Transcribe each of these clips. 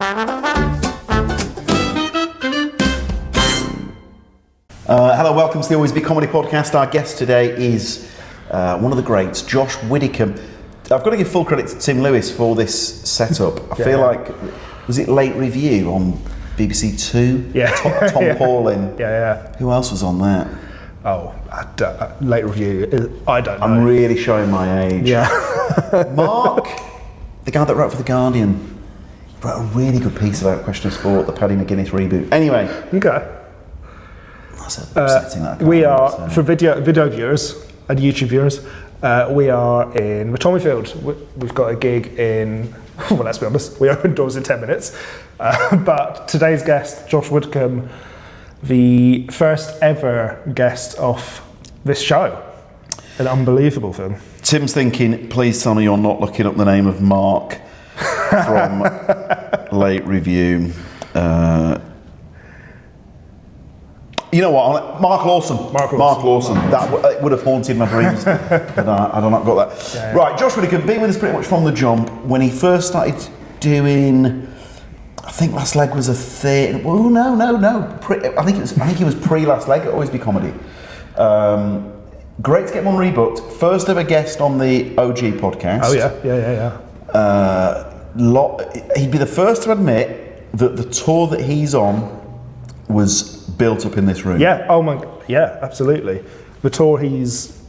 Hello, welcome to the Always Be Comedy podcast. Our guest today is one of the greats, Josh Widdicombe. I've got to give full credit to Tim Lewis for this setup. I feel like, was it Late Review on BBC Two? Yeah. Tom Paulin. Yeah. Who else was on that? Oh, Late Review. I don't know. I'm really showing my age. Yeah. Mark, the guy that wrote for The Guardian, wrote a really good piece about Question of Sport, the Paddy McGuinness reboot. Anyway. Okay. That's upsetting that. We are, for video viewers and YouTube viewers, we are in Widdicombe. We've got a gig in, well, let's be honest, we open doors in 10 minutes. But today's guest, Josh Widdicombe, the first ever guest of this show. An unbelievable film. Tim's thinking, please tell me you're not looking up the name of Mark from Late Review. You know what? Mark Lawson. Mark Lawson. That would have haunted my dreams, but I've not got that. Yeah. Right, Josh Widdicombe, been with us pretty much from the jump. When he first started doing, I think Last Leg was a thing. Oh no. I think he was pre Last Leg at Always Be Comedy. Great to get him on Rebooked. First ever guest on the OG podcast. Oh yeah. He'd be the first to admit that the tour that he's on was built up in this room. Yeah, yeah, absolutely. The tour he's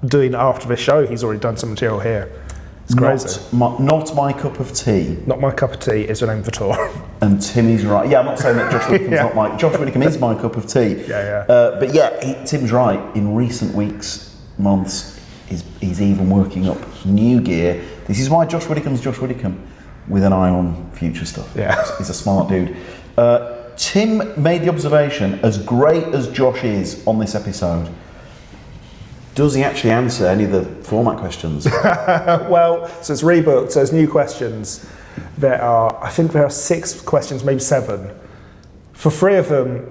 doing after this show, he's already done some material here. It's crazy. Not my cup of tea. Not my cup of tea is the name of the tour. And Timmy's right. Yeah, I'm not saying that Josh Widdicombe's not my... Josh Widdicombe is my cup of tea. Yeah. But yeah, Tim's right. In recent weeks, months, he's even working up new gear. This is why Josh Widdicombe's Josh Widdicombe, with an eye on future stuff. Yeah. He's a smart dude. Tim made the observation, as great as Josh is on this episode, does he actually answer any of the format questions? Well, so it's rebooked, so there's new questions. I think there are 6 questions, maybe 7. For 3 of them,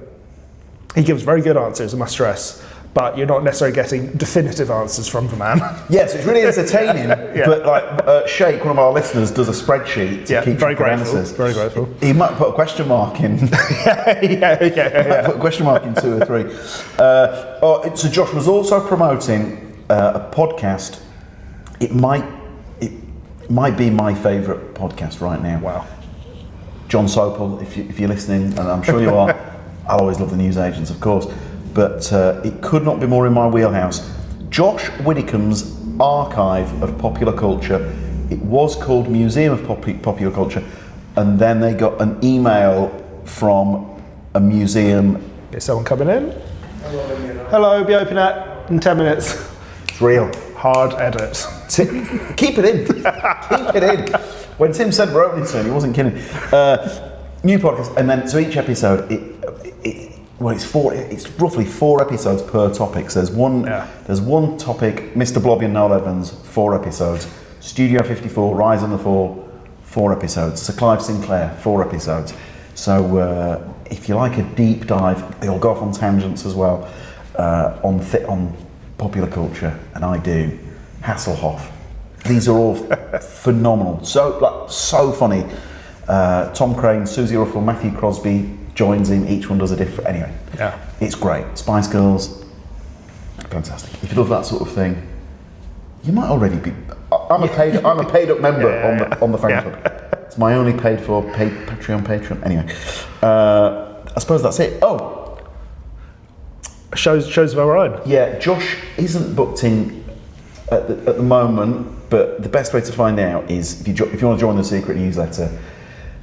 he gives very good answers, I must stress, but you're not necessarily getting definitive answers from the man. Yes, it's really entertaining, but like Shake, one of our listeners, does a spreadsheet to keep very track of grateful, answers. very grateful. He might put a question mark in. Yeah. Put a question mark in 2 or 3. So Josh was also promoting a podcast. It might be my favourite podcast right now. Wow. John Sopel, if you're listening, and I'm sure you are, I'll always love the newsagents, of course. But it could not be more in my wheelhouse. Josh Widdicombe's Archive of Popular Culture. It was called Museum of Popular Culture, and then they got an email from a museum. Is someone coming in? Hello, be open in 10 minutes. It's real. Hard edit. Keep it in. Keep it in. When Tim said we're opening soon, he wasn't kidding. New podcast, and then so each episode, it's roughly 4 episodes per topic. So there's one topic, Mr. Blobby and Noel Evans, 4 episodes. Studio 54, Rise and the Fall, 4 episodes. Sir Clive Sinclair, 4 episodes. So if you like a deep dive, they'll go off on tangents as well on popular culture, and I do. Hasselhoff. These are all phenomenal. So funny. Tom Crane, Susie Ruffle, Matthew Crosby joins in. Each one does a different. Anyway, it's great. Spice Girls, fantastic. If you love that sort of thing, you might already be. I'm a paid up member on the fan club. It's my only paid Patreon. Anyway, I suppose that's it. Oh, shows of our own. Yeah, Josh isn't booked in at the moment, but the best way to find out is if you want to join the secret newsletter.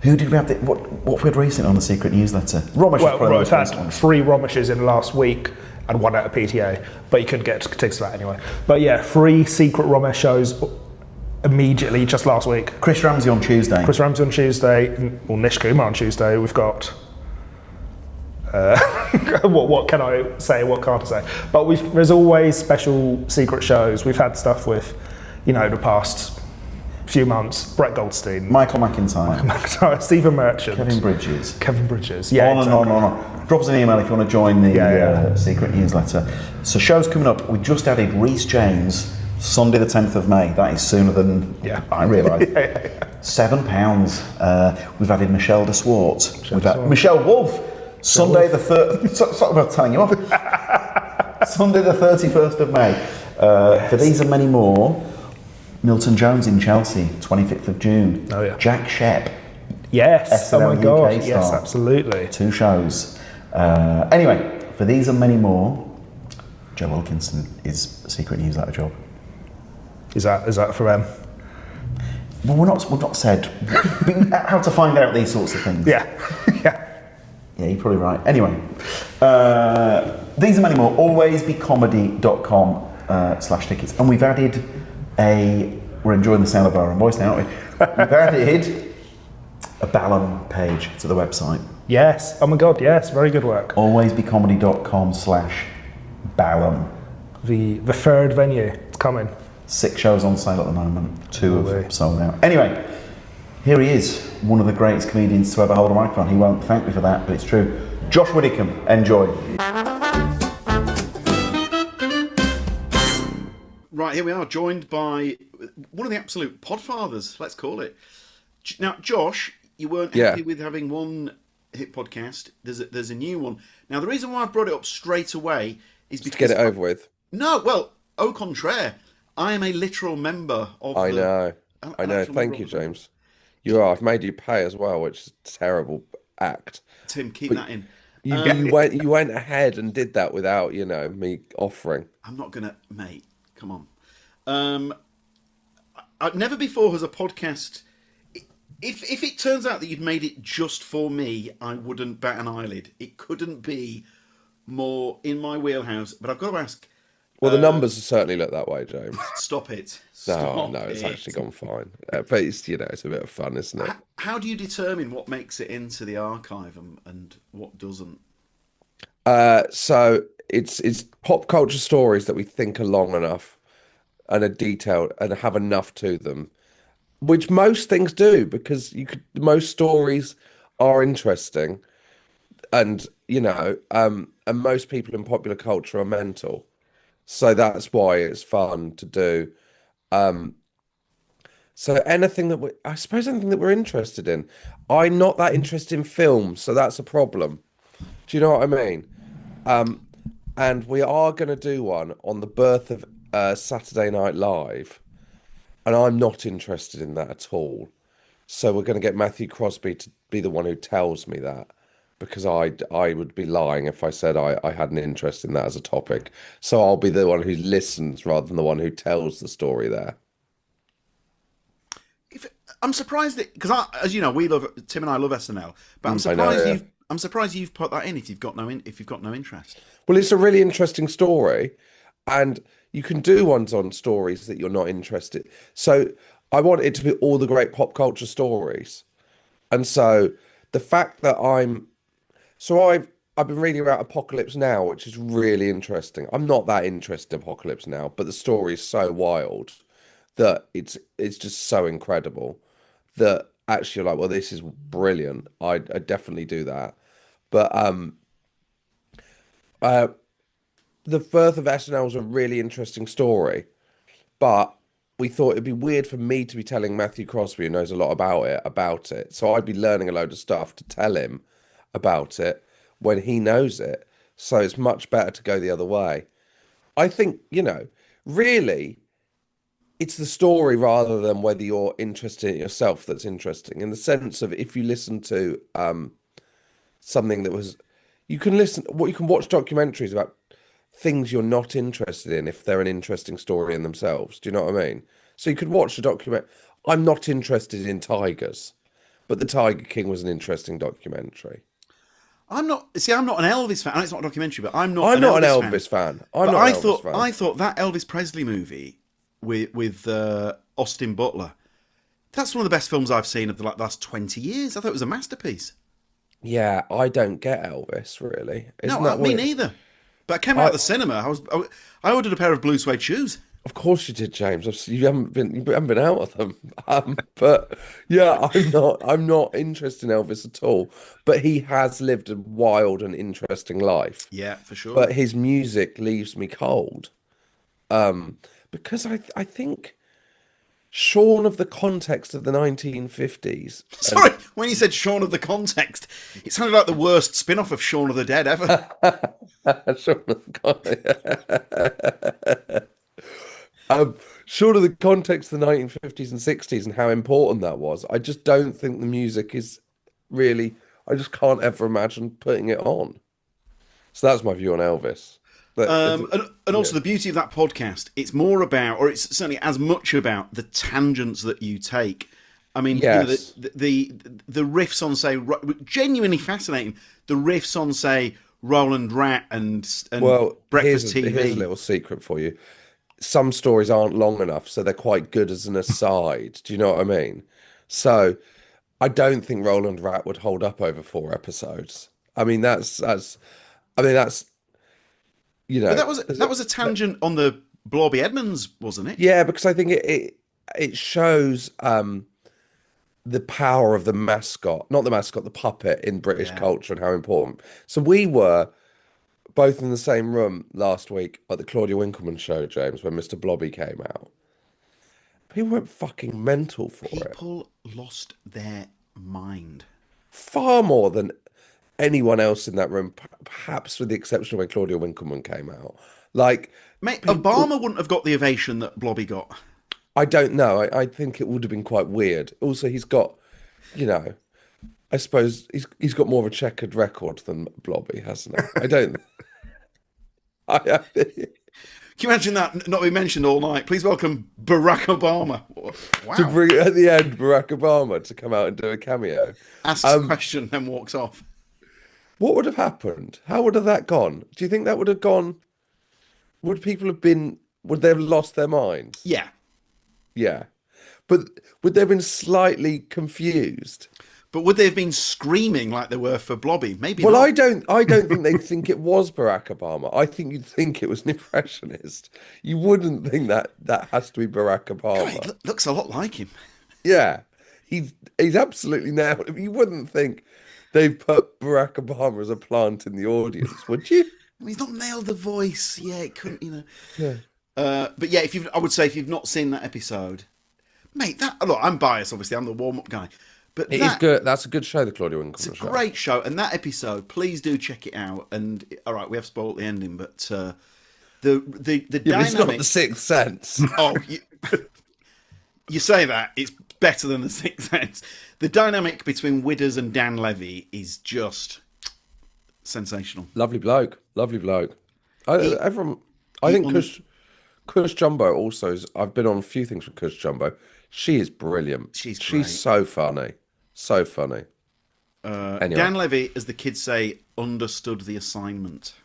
Who did we have? What we had recently on the secret newsletter? Romish. Well, we've had 3 Romishes in last week and 1 out of PTA, but you couldn't get tickets to that anyway. But yeah, 3 secret Romish shows immediately just last week. Chris Ramsey on Tuesday. Nish Kumar on Tuesday. We've got. What can I say? What can't I say? But there's always special secret shows. We've had stuff with, the past few months, Brett Goldstein, Michael McIntyre, Stephen Merchant, Kevin Bridges, yeah, on. Drop us an email if you want to join the secret newsletter. So shows coming up, we just added Rhys James, Sunday the 10th of May. That is sooner than I realised. £7. We've added Michelle de Swart. We've had Michelle Wolf. Sunday the 3rd. Sorry about telling you off. Sunday the 31st of May. For these and many more, Milton Jones in Chelsea, 25th of June. Oh, yeah. Jack Shep. Yes. SNL oh my God. UK Yes, star. absolutely. 2 shows. Anyway, for these and many more, Joe Wilkinson is a secret newsletter job. Is that for them? Well, we've not said how to find out these sorts of things. Yeah. Yeah. Yeah, you're probably right. Anyway, these and many more, alwaysbecomedy.com/tickets. And we've added we're enjoying the sound of our own voice now, aren't we? We've added a Ballon page to the website. Yes. Oh my God. Yes. Very good work. alwaysbecomedy.com/Ballon. The third venue. It's coming. 6 shows on sale at the moment. 2 have sold out. Anyway, here he is, one of the greatest comedians to ever hold a microphone. He won't thank me for that, but it's true. Josh Widdicombe, enjoy. Right, here we are, joined by one of the absolute podfathers, let's call it. Now, Josh, you weren't happy with having one hit podcast. There's a new one. Now, the reason why I brought it up straight away is because... to get it over with. No, well, au contraire. I am a literal member of I know. Thank you, James. You are. I've made you pay as well, which is a terrible act. Tim, keep that in. You went ahead and did that without, me offering. I'm not gonna, mate. Come on. Never before has a podcast. If it turns out that you'd made it just for me, I wouldn't bat an eyelid. It couldn't be more in my wheelhouse. But I've got to ask. Well, the numbers certainly look that way, James. Stop it. No, it's actually gone fine. But it's, it's a bit of fun, isn't it? How do you determine what makes it into the archive and what doesn't? So it's pop culture stories that we think are long enough and are detailed and have enough to them, which most things do, because most stories are interesting, and and most people in popular culture are mental. So that's why it's fun to do. So anything that anything that we're interested in. I'm not that interested in films, so that's a problem. Do you know what I mean? And we are going to do one on the birth of Saturday Night Live, and I'm not interested in that at all. So we're going to get Matthew Crosby to be the one who tells me that, because I would be lying if I said I had an interest in that as a topic. So I'll be the one who listens rather than the one who tells the story there. I'm surprised that, because as you know, Tim and I love SNL, but I'm surprised you've put that in if you've got no interest. Well, it's a really interesting story, and you can do ones on stories that you're not interested. So I want it to be all the great pop culture stories, and so the fact that I've been reading about Apocalypse Now, which is really interesting. I'm not that interested in Apocalypse Now, but the story is so wild that it's just so incredible that actually you're like, well, this is brilliant. I'd definitely do that. But the birth of SNL was a really interesting story, but we thought it'd be weird for me to be telling Matthew Crosby, who knows a lot about it. So I'd be learning a load of stuff to tell him about it when he knows it. So it's much better to go the other way. I think, really, it's the story rather than whether you're interested in it yourself that's interesting. In the sense of, if you listen to something that was, you can watch documentaries about things you're not interested in if they're an interesting story in themselves. Do you know what I mean? So you could watch a document. I'm not interested in tigers, but The Tiger King was an interesting documentary. I'm not an Elvis fan. It's not a documentary, but I'm not an Elvis fan. I thought that Elvis Presley movie with Austin Butler, that's one of the best films I've seen of the last 20 years. I thought it was a masterpiece. Yeah, I don't get Elvis, really. Me neither. But I came out of the cinema. I ordered a pair of blue suede shoes. Of course you did, James. You haven't been out of them. But yeah, I'm not interested in Elvis at all. But he has lived a wild and interesting life. Yeah, for sure. But his music leaves me cold. Because I think shorn of the context of the 1950s. Sorry, when you said Shaun of the Context, it sounded like the worst spin-off of Shaun of the Dead ever. Shorn of the context of the 1950s and 60s and how important that was. I just don't think the music is really. I just can't ever imagine putting it on. So that's my view on Elvis. And also the beauty of that podcast, it's more about, or it's certainly as much about the tangents that you take. I mean, yes. the riffs on, say, genuinely fascinating. The riffs on, say, Roland Rat and Breakfast TV. Here's a little secret for you. Some stories aren't long enough, so they're quite good as an aside. Do you know what I mean? So I don't think Roland Rat would hold up over 4 episodes. I mean, that's you know. But that was a tangent on the Blobby Edmonds, wasn't it? Yeah, because I think it shows the power of the mascot, not the mascot, the puppet in British culture and how important. So we were both in the same room last week at the Claudia Winkleman show, James, when Mr. Blobby came out. People went fucking mental for it. People lost their mind. Far more than anyone else in that room, perhaps with the exception of when Claudia Winkleman came out. Like, Mate, Obama wouldn't have got the ovation that Blobby got. I don't know. I think it would have been quite weird. Also, he's got, you know, I suppose he's got more of a checkered record than Blobby, hasn't he? I don't. Can you imagine that not being mentioned all night? Please welcome Barack Obama. Wow. To bring at the end Barack Obama to come out and do a cameo. Asks a question, then walks off. What would have happened? How would have that gone? Do you think that would have gone? Would people have been? Would they have lost their minds? Yeah. Yeah. But would they have been slightly confused? But would they have been screaming like they were for Blobby? Maybe well, not. I don't think they'd think it was Barack Obama. I think you'd think it was an impressionist. You wouldn't think that has to be Barack Obama. God, looks a lot like him. Yeah. He's absolutely nailed it. You wouldn't think they've put Barack Obama as a plant in the audience, would you? I mean, he's not nailed the voice. Yeah, it couldn't, you know. Yeah. But yeah, I would say if you've not seen that episode, mate, look, I'm biased, obviously. I'm the warm-up guy. But it is good. That's a good show, the Claudia Winkleman show. It's a great show. And that episode, please do check it out. And, all right, we have spoiled the ending, but the dynamic... It's not The Sixth Sense. Oh, you say that. It's better than The Sixth Sense. The dynamic between Widders and Dan Levy is just sensational. Lovely bloke. I think Kush Jumbo also is. I've been on a few things with Kush Jumbo. She is brilliant. She's so funny. So funny. Anyway. Dan Levy, as the kids say, understood the assignment.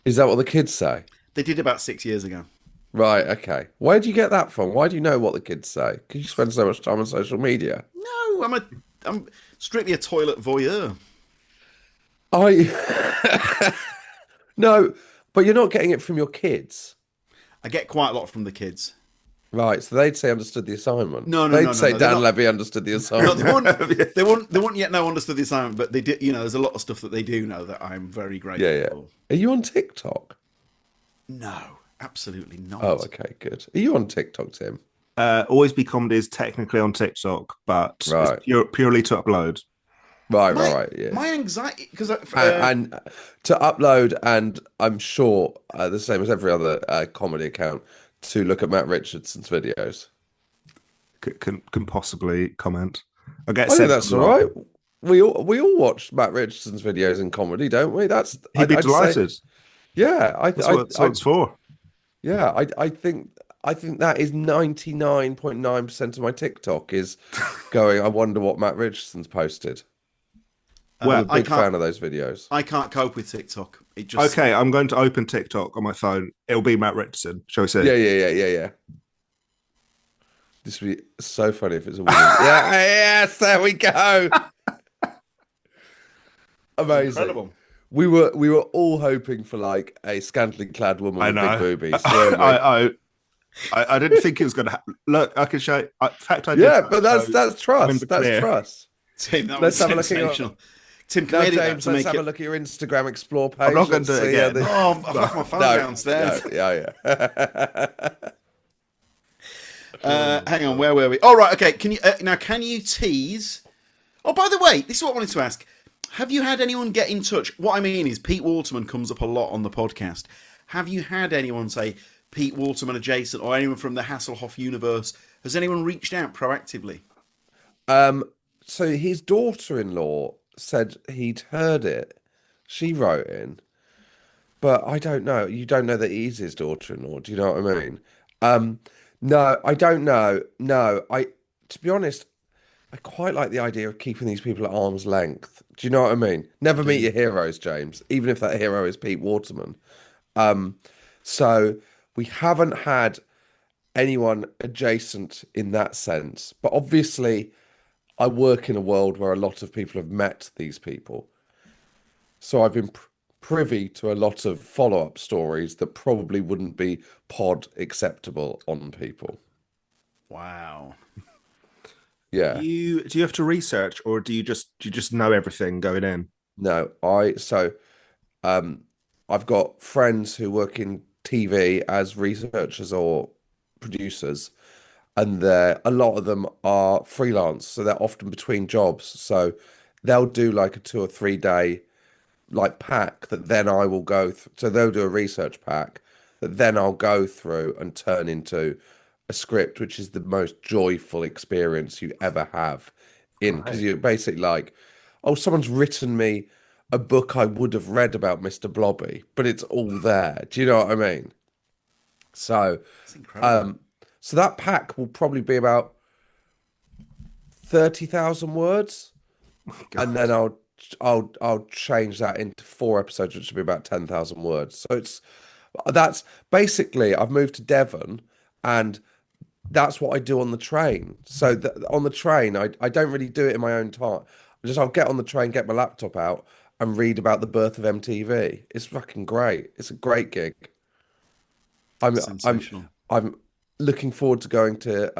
Is that what the kids say? They did about 6 years ago. Right, okay. Where do you get that from? Why do you know what the kids say? Because you spend so much time on social media. No, I'm strictly a toilet voyeur. No, but you're not getting it from your kids. I get quite a lot from the kids. Right, so they'd say understood the assignment. No, they'd say Dan Levy understood the assignment. No, they wouldn't yet know understood the assignment, but they did. You know, there's a lot of stuff that they do know that I'm very grateful for. Are you on TikTok? No, absolutely not. Oh, okay, good. Are you on TikTok, Tim? Alwaysbecomedy is technically on TikTok, but it's purely to upload. Right, yeah. My anxiety, because and to upload, and I'm sure the same as every other comedy account, to look at Matt Richardson's videos. Can possibly comment. I think that's all right. We all watch Matt Richardson's videos in comedy, don't we? He'd be delighted. That's what it's for. Yeah, I think that is 99.9% of my TikTok is going, I wonder what Matt Richardson's posted. I'm a big fan of those videos. I can't cope with TikTok. Okay, I'm going to open TikTok on my phone. It'll be Matt Richardson. Shall we see? Yeah. This would be so funny if it's a woman. Yes, there we go. Amazing. Incredible. We were all hoping for like a scantily clad woman with big boobies. I didn't think it was going to happen. Look, I can show you. In fact, I did. Yeah, but that's trust. That's trust. Tim, that was sensational. Tim, can we edit that to let's make have a look at your Instagram Explore page. I'm not going to do it again. I've left my phone downstairs. Yeah. Hang on, where were we? Oh, right, okay. Can you tease? Oh, by the way, this is what I wanted to ask. Have you had anyone get in touch? What I mean is, Pete Waterman comes up a lot on the podcast. Have you had anyone say Pete Waterman adjacent, or anyone from the Hasselhoff universe? Has anyone reached out proactively? So his daughter-in-law said he'd heard it. She wrote in, but I don't know. You don't know that he's his daughter-in-law. Do you know what I mean? No, I don't know. No, to be honest, I quite like the idea of keeping these people at arm's length. Do you know what I mean? Never meet your heroes, James, even if that hero is Pete Waterman. So we haven't had anyone adjacent in that sense, but obviously I work in a world where a lot of people have met these people. So I've been privy to a lot of follow-up stories that probably wouldn't be pod acceptable on people. Wow. Yeah. Do you have to research, or do you just know everything going in? No, I've got friends who work in TV as researchers or producers, and a lot of them are freelance, so they're often between jobs. So they'll do like a 2 or 3 day like pack that then I will go through. So they'll do a research pack that then I'll go through and turn into a script, which is the most joyful experience you ever have because you're basically like, oh, someone's written me a book I would have read about Mr. Blobby, but it's all there. Do you know what I mean? So, That's incredible. So that pack will probably be about 30,000 words, and then I'll change that into 4 episodes, which will be about 10,000 words. So that's basically, I've moved to Devon, and that's what I do on the train. So on the train, I don't really do it in my own time. I'll get on the train, get my laptop out, and read about the birth of MTV. It's fucking great. It's a great gig. Sensational. I'm looking forward to going to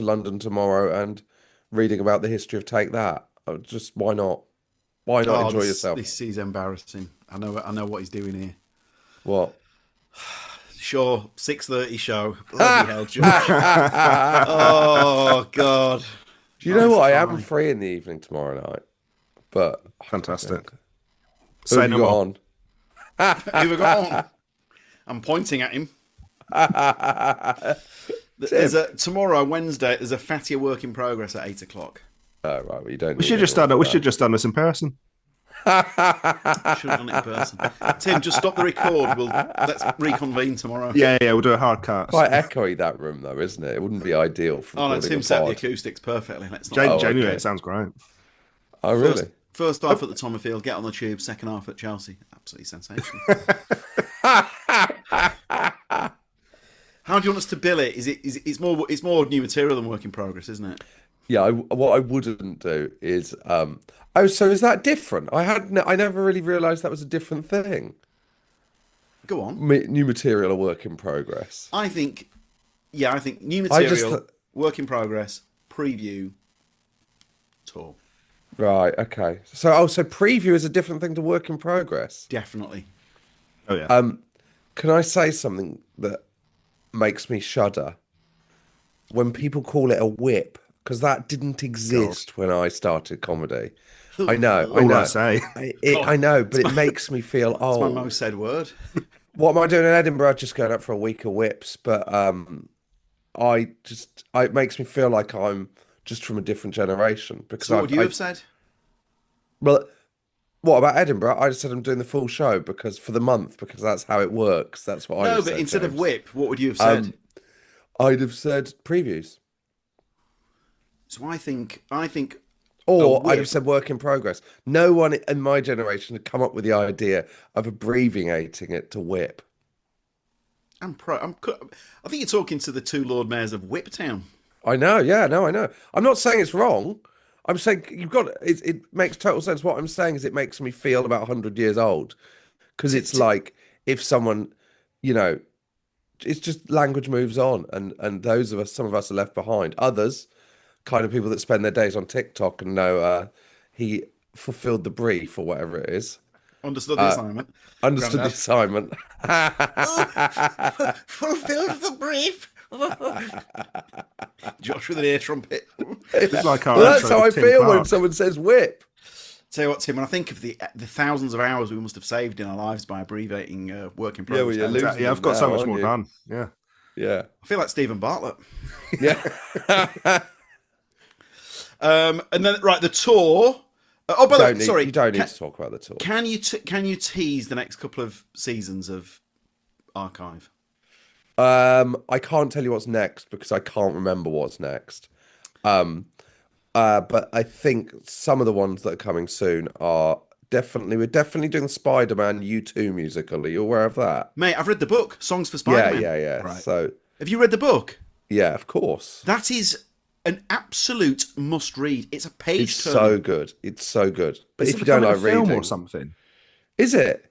London tomorrow and reading about the history of Take That. Just why not? Why not enjoy yourself? This is embarrassing. I know what he's doing here. What? Sure, 6:30 show. Bloody hell, George. Oh God. Do you know what? I am free in the evening tomorrow night. But Fantastic. Who have you got on? Who we got on? I'm pointing at him. Tomorrow, Wednesday, there's a Fattier work in progress at 8 o'clock. Oh, right. Well, you don't. We should just done it. We should just done this in person. Should have done it in person. Tim, just stop the record. Let's reconvene tomorrow. Yeah, we'll do a hard cut. Quite echoey that room though, isn't it? It wouldn't be ideal for. Oh no, Tim set the acoustics perfectly. Let's not. Genuinely, it sounds great. Oh really? First half at the Tommerfield, get on the tube. Second half at Chelsea, absolutely sensational. How do you want us to bill it? It's more new material than work in progress, isn't it? Yeah, what I wouldn't do is so is that different? I never really realised that was a different thing. Go on. New material or work in progress. I think new material, work in progress, preview, tour. Right. Okay. So preview is a different thing to work in progress. Definitely. Oh yeah. Can I say something that makes me shudder? When people call it a whip, because that didn't exist when I started comedy. I know. I know, but it makes me feel That's my most said word. What am I doing in Edinburgh? Just going up for a week of whips, but it makes me feel like I'm just from a different generation. Because so what would you have said? Well, what about Edinburgh? I just said I'm doing the full show because that's how it works. That's what I said. No, but instead of whip, what would you have said? I'd have said previews. So I think. Or I'd have said work in progress. No one in my generation had come up with the idea of abbreviating it to whip. I think you're talking to the two Lord Mayors of Whiptown. I know, yeah, no, I know. I'm not saying it's wrong. I'm saying it makes total sense. What I'm saying is it makes me feel about 100 years old. Because it's like if someone, it's just language moves on and some of us are left behind. Others, kind of people that spend their days on TikTok and know he fulfilled the brief or whatever it is. Understood the assignment. Understood the assignment. Fulfilled the brief. Josh with an ear trumpet. It's like our Well, that's intro how I with Tim feel when Clark. someone says whip. Tell you what, Tim, when I think of the thousands of hours we must have saved in our lives by abbreviating work in progress. well, you're losing Yeah, I've got so now, much aren't more you? done. Yeah. Yeah. I feel like Stephen Bartlett. Yeah. And then the tour. Oh, by the way, sorry, you don't need to talk about the tour. Can you tease the next couple of seasons of Archive? I can't tell you what's next because I can't remember what's next. But I think some of the ones that are coming soon are we're definitely doing the Spider-Man U2 musical. Are you aware of that? Mate, I've read the book, Songs for Spider-Man. Yeah. Right. So, have you read the book? yeah, of course. That is an absolute must-read. It's a page It's turner. so good. It's so good. But Is if it you don't becoming like a film reading, or something? is it?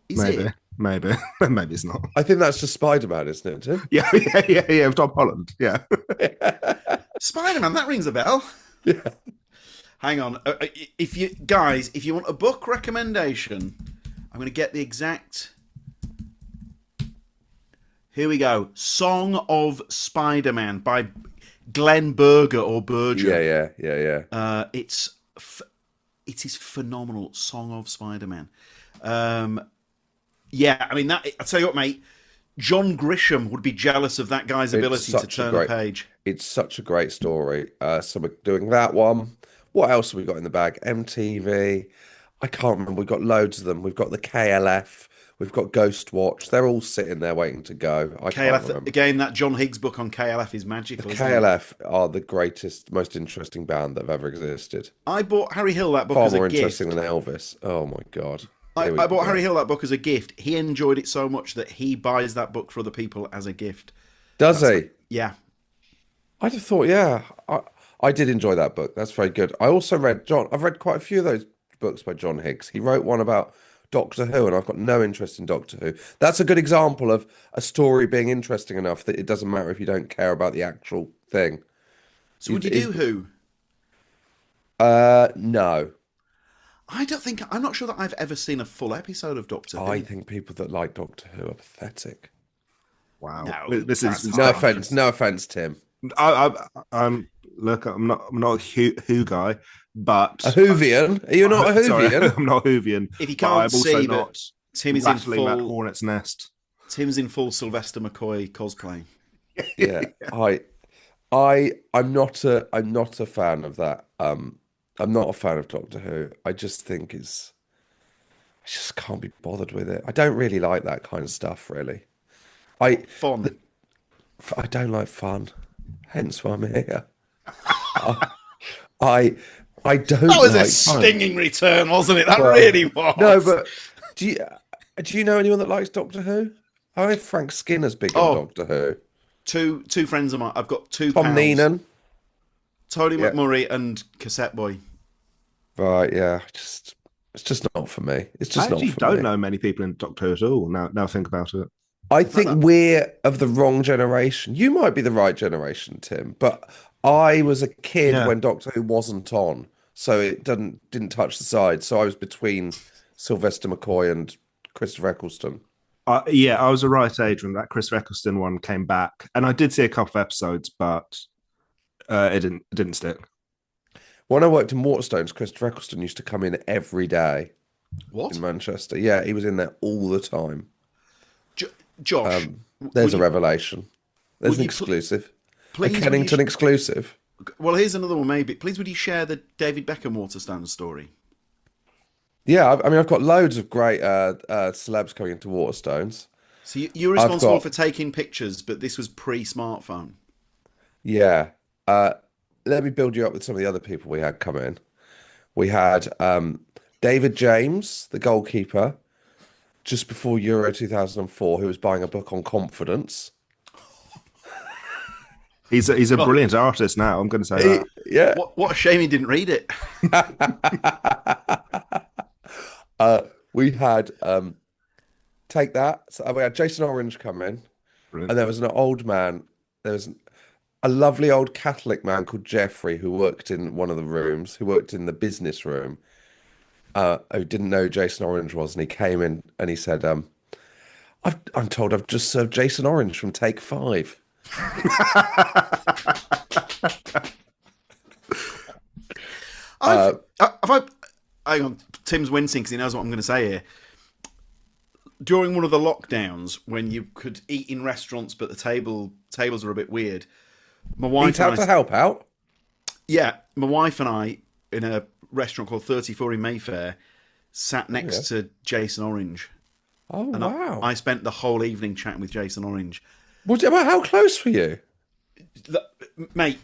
Is Maybe. it? Maybe. Maybe it's not. I think that's just Spider-Man, isn't it, Tim? Yeah. With Tom Holland. Yeah. Spider-Man, that rings a bell. Yeah. Hang on. If you want a book recommendation, I'm going to get the exact... Here we go. Song of Spider-Man by Glenn Berger or Berger. Yeah. It is phenomenal. Song of Spider-Man. Yeah, I mean, I tell you what, mate, John Grisham would be jealous of that guy's ability to turn a page. It's such a great story. So we're doing that one. What else have we got in the bag? MTV. I can't remember. We've got loads of them. We've got the KLF. We've got Ghost Watch. They're all sitting there waiting to go. I can't KLF, remember. again, that John Higgs book on KLF is magical. The isn't it? KLF are the greatest, most interesting band that have ever existed. I bought Harry Hill that book Far as a more gift. interesting than Elvis. Oh my God. I bought Harry Hill that book as a gift. He enjoyed it so much that he buys that book for other people as a gift. Does he? Yeah. I'd have thought, yeah. I did enjoy that book. That's very good. I also read I've read quite a few of those books by John Higgs. He wrote one about Doctor Who, and I've got no interest in Doctor Who. That's a good example of a story being interesting enough that it doesn't matter if you don't care about the actual thing. So would you do Who? No. I'm not sure that I've ever seen a full episode of Doctor Who. I think people that like Doctor Who are pathetic. Wow. No, This is No offense, Tim. I'm look. I'm not a Who guy, but A Whovian? Are you not a Whovian? Sorry, I'm not Whovian. If you but can't I'm also see not that Tim is in rattling that full hornet's nest. Tim's in full Sylvester McCoy cosplay. Yeah. I'm not a fan of that. I'm not a fan of Doctor Who. I just can't be bothered with it. I don't really like that kind of stuff, really. I don't like fun. Hence why I'm here. I don't. That was like a stinging return, wasn't it? That Well, really was. No, but do you know anyone that likes Doctor Who? I know Frank Skinner's big on Doctor Who. Two friends of mine. I've got two. Tom pals, Neenan. Tony McMurray and Cassette Boy. Right, yeah. It's just not for me. It's just I not actually for don't me. know many people in Doctor Who at all. Now think about it. I think we're of the wrong generation. You might be the right generation, Tim, but I was a kid when Doctor Who wasn't on, so it didn't touch the side. So I was between Sylvester McCoy and Christopher Eccleston. Yeah, I was the right age when that Chris Eccleston one came back, and I did see a couple of episodes, but it didn't stick. When I worked in Waterstones, Christopher Eccleston used to come in every day. What? In Manchester? Yeah, he was in there all the time. Josh, There's a revelation. There's would an you exclusive. A please, would you Kennington exclusive. Well, here's another one. Maybe please, would you share the David Beckham Waterstones story? Yeah, I mean, I've got loads of great celebs coming into Waterstones. So you're responsible for taking pictures, but this was pre-smartphone. Yeah. Let me build you up with some of the other people we had come in. We had David James, the goalkeeper, just before Euro 2004, who was buying a book on confidence. He's a brilliant artist now. I'm going to say that. Yeah. What a shame he didn't read it. We had take that. So we had Jason Orange come in, Brilliant. and there was an old man. There was a lovely old Catholic man called Jeffrey who worked in one of the rooms, who worked in the business room, who didn't know who Jason Orange was, and he came in and he said, I'm told I've just served Jason Orange from Take 5. Hang on, Tim's wincing because he knows what I'm going to say here. During one of the lockdowns, when you could eat in restaurants but the tables were a bit weird, my wife Eat out to help out? Yeah, my wife and I, in a restaurant called 34 in Mayfair, sat next to Jason Orange. Oh, and wow. I spent the whole evening chatting with Jason Orange. How close were you? Mate,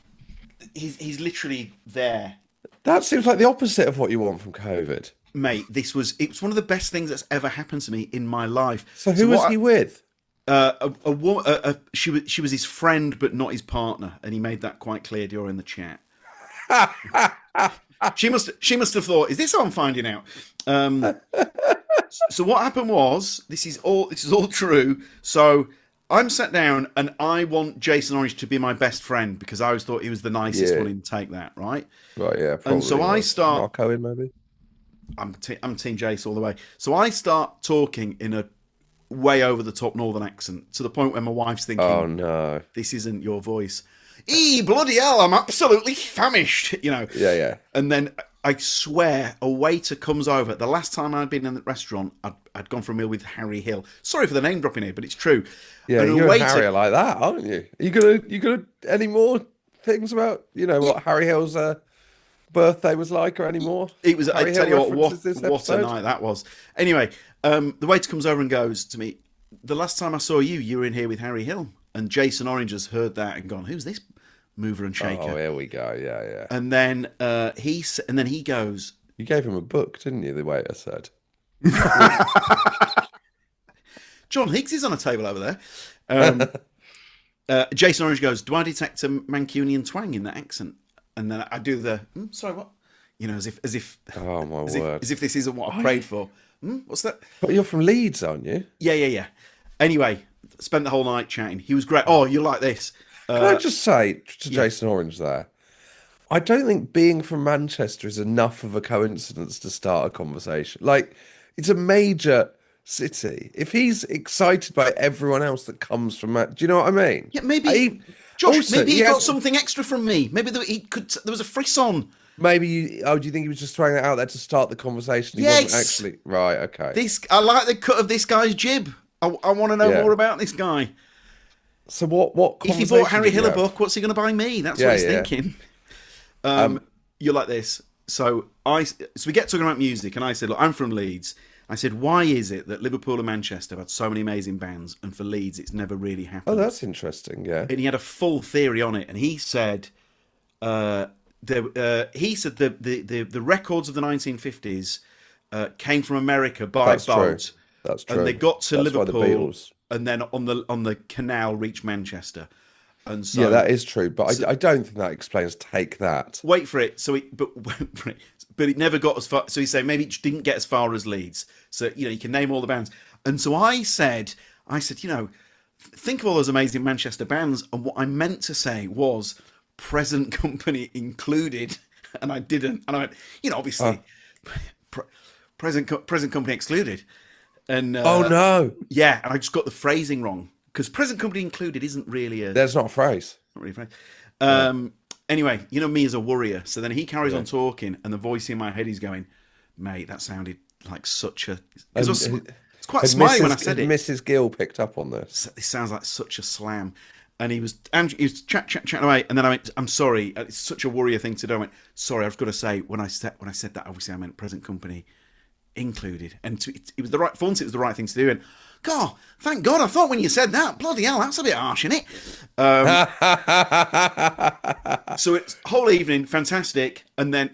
he's literally there. That seems like the opposite of what you want from COVID. Mate, it was one of the best things that's ever happened to me in my life. So who was he with? She was his friend, but not his partner, and he made that quite clear during the chat. She must have thought, is this how I'm finding out? So what happened was, this is all true. So I'm sat down and I want Jason Orange to be my best friend because I always thought he was the nicest one in Take That, right? Right, yeah. And so I start. Mark Owen, maybe. I'm Team Jace all the way. So I start talking in a way over the top northern accent to the point where my wife's thinking, "Oh no, this isn't your voice." Bloody hell! I'm absolutely famished. Yeah. And then I swear, a waiter comes over. The last time I'd been in the restaurant, I'd gone for a meal with Harry Hill. Sorry for the name dropping here, but it's true. Yeah, and you and Harry are like that, aren't you? Are you gonna any more things about what Harry Hill's birthday was like or any more? It was. I tell you what a episode? night that was. Anyway, the waiter comes over and goes to me, "The last time I saw you, you were in here with Harry Hill." And Jason Orange has heard that and gone, "Who's this mover and shaker?" Oh, here we go. Yeah. And then he goes, "You gave him a book, didn't you?" The waiter said. John Higgs is on a table over there. Jason Orange goes, "Do I detect a Mancunian twang in that accent?" And then I do the sorry, what? As if Oh my word! As if this isn't what I prayed for. What's that? But you're from Leeds, aren't you? Yeah. Anyway, spent the whole night chatting. He was great. Oh, you like this? Can I just say to Jason Orange there, I don't think being from Manchester is enough of a coincidence to start a conversation. Like, it's a major city. If he's excited by everyone else that comes from do you know what I mean? Yeah, maybe. Josh, also, maybe he got something extra from me. Maybe there was a frisson. Maybe do you think he was just throwing that out there to start the conversation? He wasn't actually right. Okay. I like the cut of this guy's jib. I want to know more about this guy. So what? If he bought Harry Hill a book, what's he going to buy me? That's what he's thinking. You're like this. So we get talking about music, and I said, "Look, I'm from Leeds." I said, "Why is it that Liverpool and Manchester have had so many amazing bands, and for Leeds it's never really happened?" Oh, that's interesting. Yeah. And he had a full theory on it, and he said, the records of the 1950s came from America by boat. That's true. And they got to That's Liverpool, and then on the canal reached Manchester. And so, yeah, that is true, but I don't think that explains Take That. Wait for it. But it never got as far. So he's saying maybe it didn't get as far as Leeds. So you can name all the bands. And so I said, think of all those amazing Manchester bands. And what I meant to say was Present Company included, and I didn't. And I went, obviously, Present Company excluded. And oh no, yeah, and I just got the phrasing wrong because Present Company included isn't really a. There's not a phrase. Not really a phrase. Anyway, me as a worrier. So then he carries on talking, and the voice in my head is going, "Mate, that sounded like such a." It's quite smiling when I said it. Mrs. Gill picked up on this. This sounds like such a slam. And he was chatting away, and then I went, "I'm sorry, it's such a worrier thing to do." I went, "Sorry, I've got to say when I said that, obviously I meant Present Company included," and it was the right. For once, it was the right thing to do. And God, thank God, I thought when you said that, bloody hell, that's a bit harsh, isn't it? So it's whole evening, fantastic, and then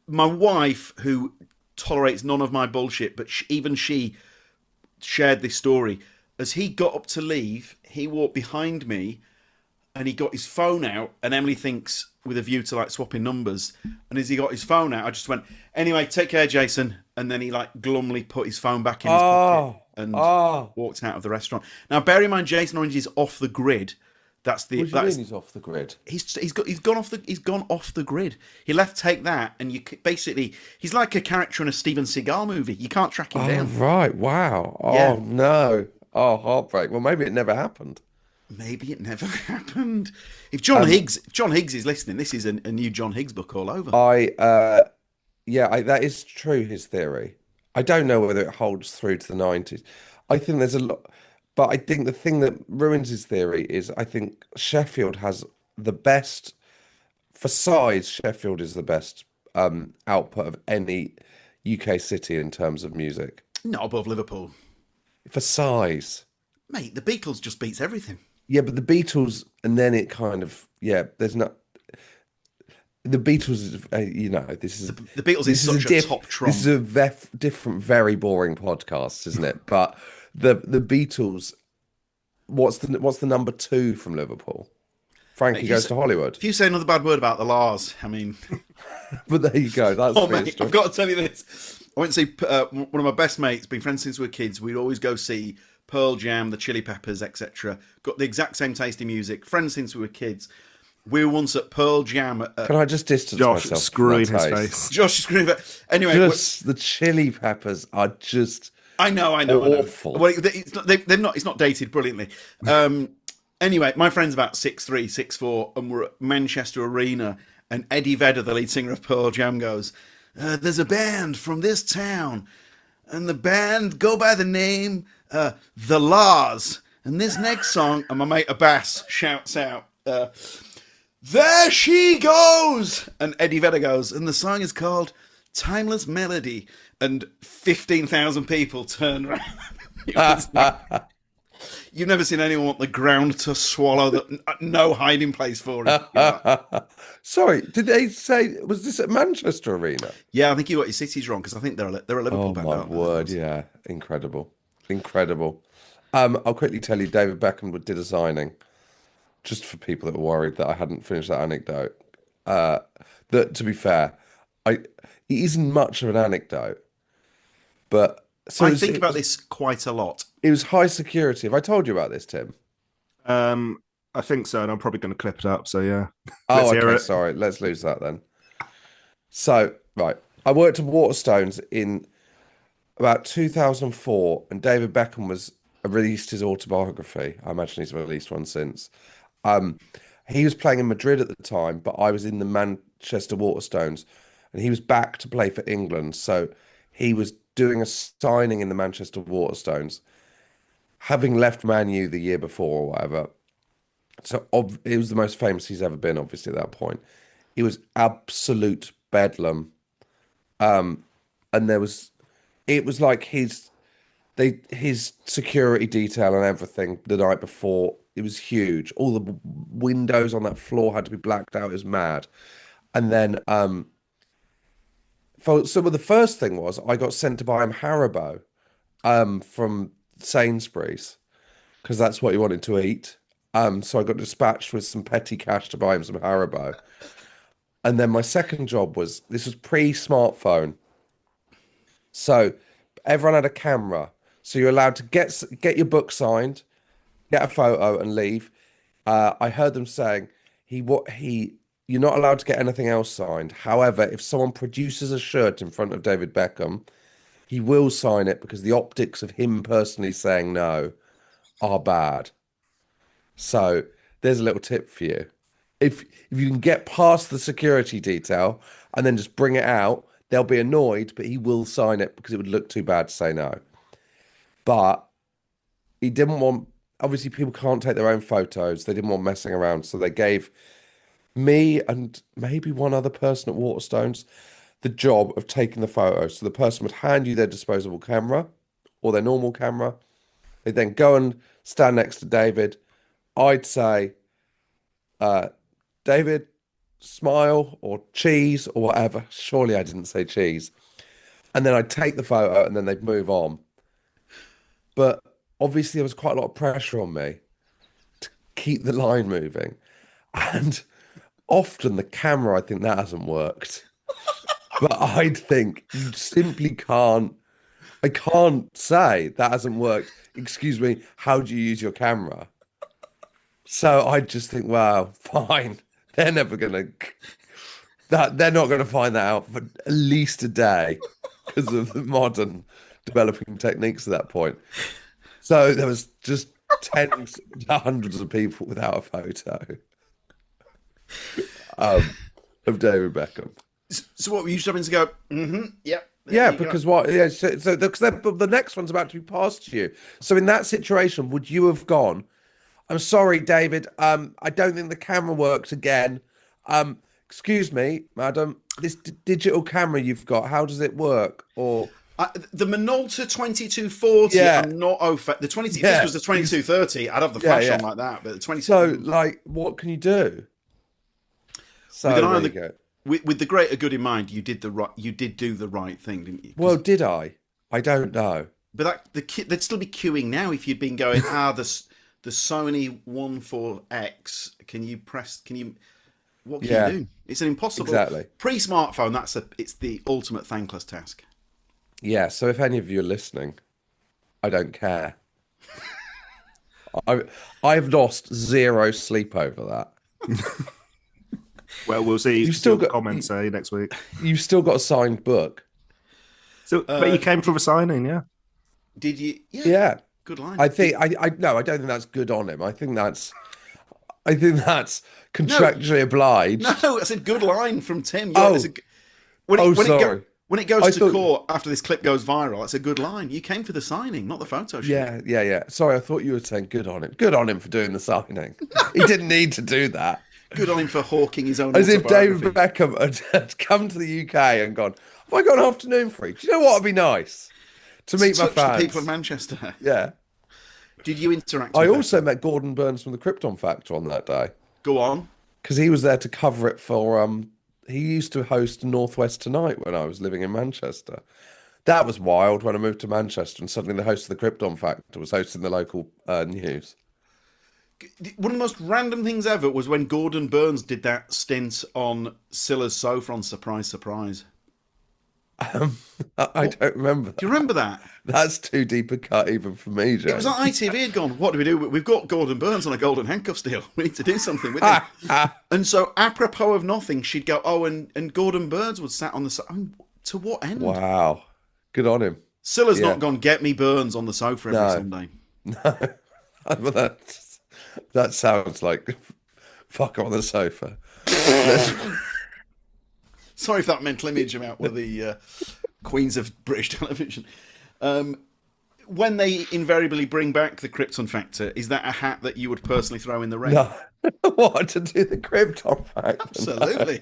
my wife, who tolerates none of my bullshit, but even she shared this story. As he got up to leave, he walked behind me and he got his phone out, and Emily thinks with a view to like swapping numbers. And as he got his phone out, I just went, "Anyway, take care, Jason." And then he like glumly put his phone back in his pocket and walked out of the restaurant. Now, bear in mind, Jason Orange is off the grid. What do you mean he's off the grid? He's gone off the grid. He left Take That, and he's like a character in a Steven Seagal movie. You can't track him down. Right? Wow. Oh no. Oh, heartbreak. Well, maybe it never happened. Maybe it never happened. If John Higgs is listening, this is a new John Higgs book all over. That is true, his theory. I don't know whether it holds through to the 90s. I think there's a lot, but I think the thing that ruins his theory is I think Sheffield has the best, for size, Sheffield is the best output of any UK city in terms of music. Not above Liverpool. For size. Mate, the Beatles just beats everything. Yeah, but the Beatles, and then it kind of, there's not. The Beatles, this is the Beatles is such a top trump. This is a different, very boring podcast, isn't it? But the Beatles, what's the number 2 from Liverpool? Frankie Goes to Hollywood. If you say another bad word about the La's, I mean, but there you go. That's mate, I've got to tell you this. I went to see one of my best mates, been friends since we were kids. We'd always go see Pearl Jam, the Chili Peppers, etc. Got the exact same taste in music. Friends since we were kids. We were once at Pearl Jam. Can I just distance Josh myself? Screwing his face. Josh screwing his face. Anyway, the Chili Peppers are just. I know. Awful. Well, it's not dated brilliantly. Anyway, my friend's about 6'3", 6'4", and we're at Manchester Arena, and Eddie Vedder, the lead singer of Pearl Jam, goes, "There's a band from this town, and the band go by the name The La's, and this next song," and my mate Abbas shouts out, "There she goes!" And Eddie Vedder goes, "And the song is called Timeless Melody," and 15,000 people turn around. You've never seen anyone want the ground to swallow, no hiding place for it. Sorry, did they say, was this at Manchester Arena? Yeah, I think you got your cities wrong, because I think they're a Liverpool band. Oh, my word, yeah. Incredible. I'll quickly tell you, David Beckham did a signing, just for people that were worried that I hadn't finished that anecdote. That, to be fair, it isn't much of an anecdote, but... So I think about this quite a lot. It was high security. Have I told you about this, Tim? I think so, and I'm probably going to clip it up, so yeah. Oh, okay, sorry. Let's lose that then. So, right. I worked at Waterstones in about 2004, and David Beckham released his autobiography. I imagine he's released one since. He was playing in Madrid at the time, but I was in the Manchester Waterstones, and he was back to play for England, so he was doing a signing in the Manchester Waterstones, having left Man U the year before or whatever. So it was the most famous he's ever been, obviously, at that point. It was absolute bedlam. And it was like his security detail and everything the night before. It was huge. All the windows on that floor had to be blacked out. It was mad. And then... So the first thing was I got sent to buy him Haribo from Sainsbury's because that's what he wanted to eat. So I got dispatched with some petty cash to buy him some Haribo. And then my second job was, this was pre-smartphone. So everyone had a camera. So you're allowed to get your book signed, get a photo and leave. I heard them saying you're not allowed to get anything else signed. However, if someone produces a shirt in front of David Beckham, he will sign it because the optics of him personally saying no are bad. So there's a little tip for you. If you can get past the security detail and then just bring it out, they'll be annoyed, but he will sign it because it would look too bad to say no. But he didn't want... Obviously, people can't take their own photos. They didn't want messing around, so they gave... me and maybe one other person at Waterstones the job of taking the photo. So the person would hand you their disposable camera or their normal camera. They'd then go and stand next to David. I'd say, David, smile or cheese or whatever. Surely I didn't say cheese. And then I'd take the photo and then they'd move on. But obviously there was quite a lot of pressure on me to keep the line moving. And... often the camera, I think that hasn't worked. But I'd think you simply can't. I can't say that hasn't worked. Excuse me, how do you use your camera? So I just think, wow, fine. They're never gonna. They're not gonna find that out for at least a day because of the modern developing techniques at that point. So there was just tens to hundreds of people without a photo of David Beckham. So what were you stopping to go? Yep. Yeah, because what? Yeah, so because the next one's about to be passed to you. So in that situation, would you have gone? I'm sorry, David. I don't think the camera works again. Excuse me, madam. This digital camera you've got, how does it work? Or the Minolta 2240. Yeah. I'm not the 20. Yeah. This was the 2230. I'd have the flash on like that, but the 22. So, like, what can you do? So With an eye there on you the- go. With the greater good in mind, you did do the right thing, didn't you? 'Cause- Well, did I? I don't know. but they'd still be queuing now if you'd been going. The Sony 14X. What can you do? It's an impossible. Exactly. Pre-smartphone. It's the ultimate thankless task. Yeah. So if any of you are listening, I don't care. I've lost zero sleep over that. Well, we'll see. You've still got comments next week. You've still got a signed book. So, but you came for a signing, yeah? Did you? Yeah. Good line. I think I no, I don't think that's good on him. I think that's contractually obliged. No, that's a good line from Tim. Sorry. When it goes I to thought- court after this clip goes viral, that's a good line. You came for the signing, not the photo shoot. Yeah. Sorry, I thought you were saying good on him. Good on him for doing the signing. He didn't need to do that. Good on him for hawking his own As if David autobiography. Beckham had come to the UK and gone, have I got an afternoon free? Do you know what would be nice? To meet my Touch the fans. people of Manchester. Yeah. Did you interact I with also them? met Gordon Burns from the Krypton Factor on that day. Go on. Because he was there to cover it for he used to host Northwest Tonight when I was living in Manchester. That was wild when I moved to Manchester and suddenly the host of the Krypton Factor was hosting the local news. One of the most random things ever was when Gordon Burns did that stint on Silla's sofa on Surprise Surprise. I don't remember that. Do you remember that? That's too deep a cut even for me, James. It was like ITV had gone, what do we do? We've got Gordon Burns on a golden handcuffs deal. We need to do something with him. And so, apropos of nothing, she'd go, and Gordon Burns would sat on the sofa. To what end? Wow. Good on him. Silla's not gone, get me Burns on the sofa every Sunday. No. But that sounds like fuck on the sofa. Sorry for that mental image about one of the queens of British television. When they invariably bring back the Krypton Factor, is that a hat that you would personally throw in the ring? No. What, to do the Krypton Factor? Absolutely.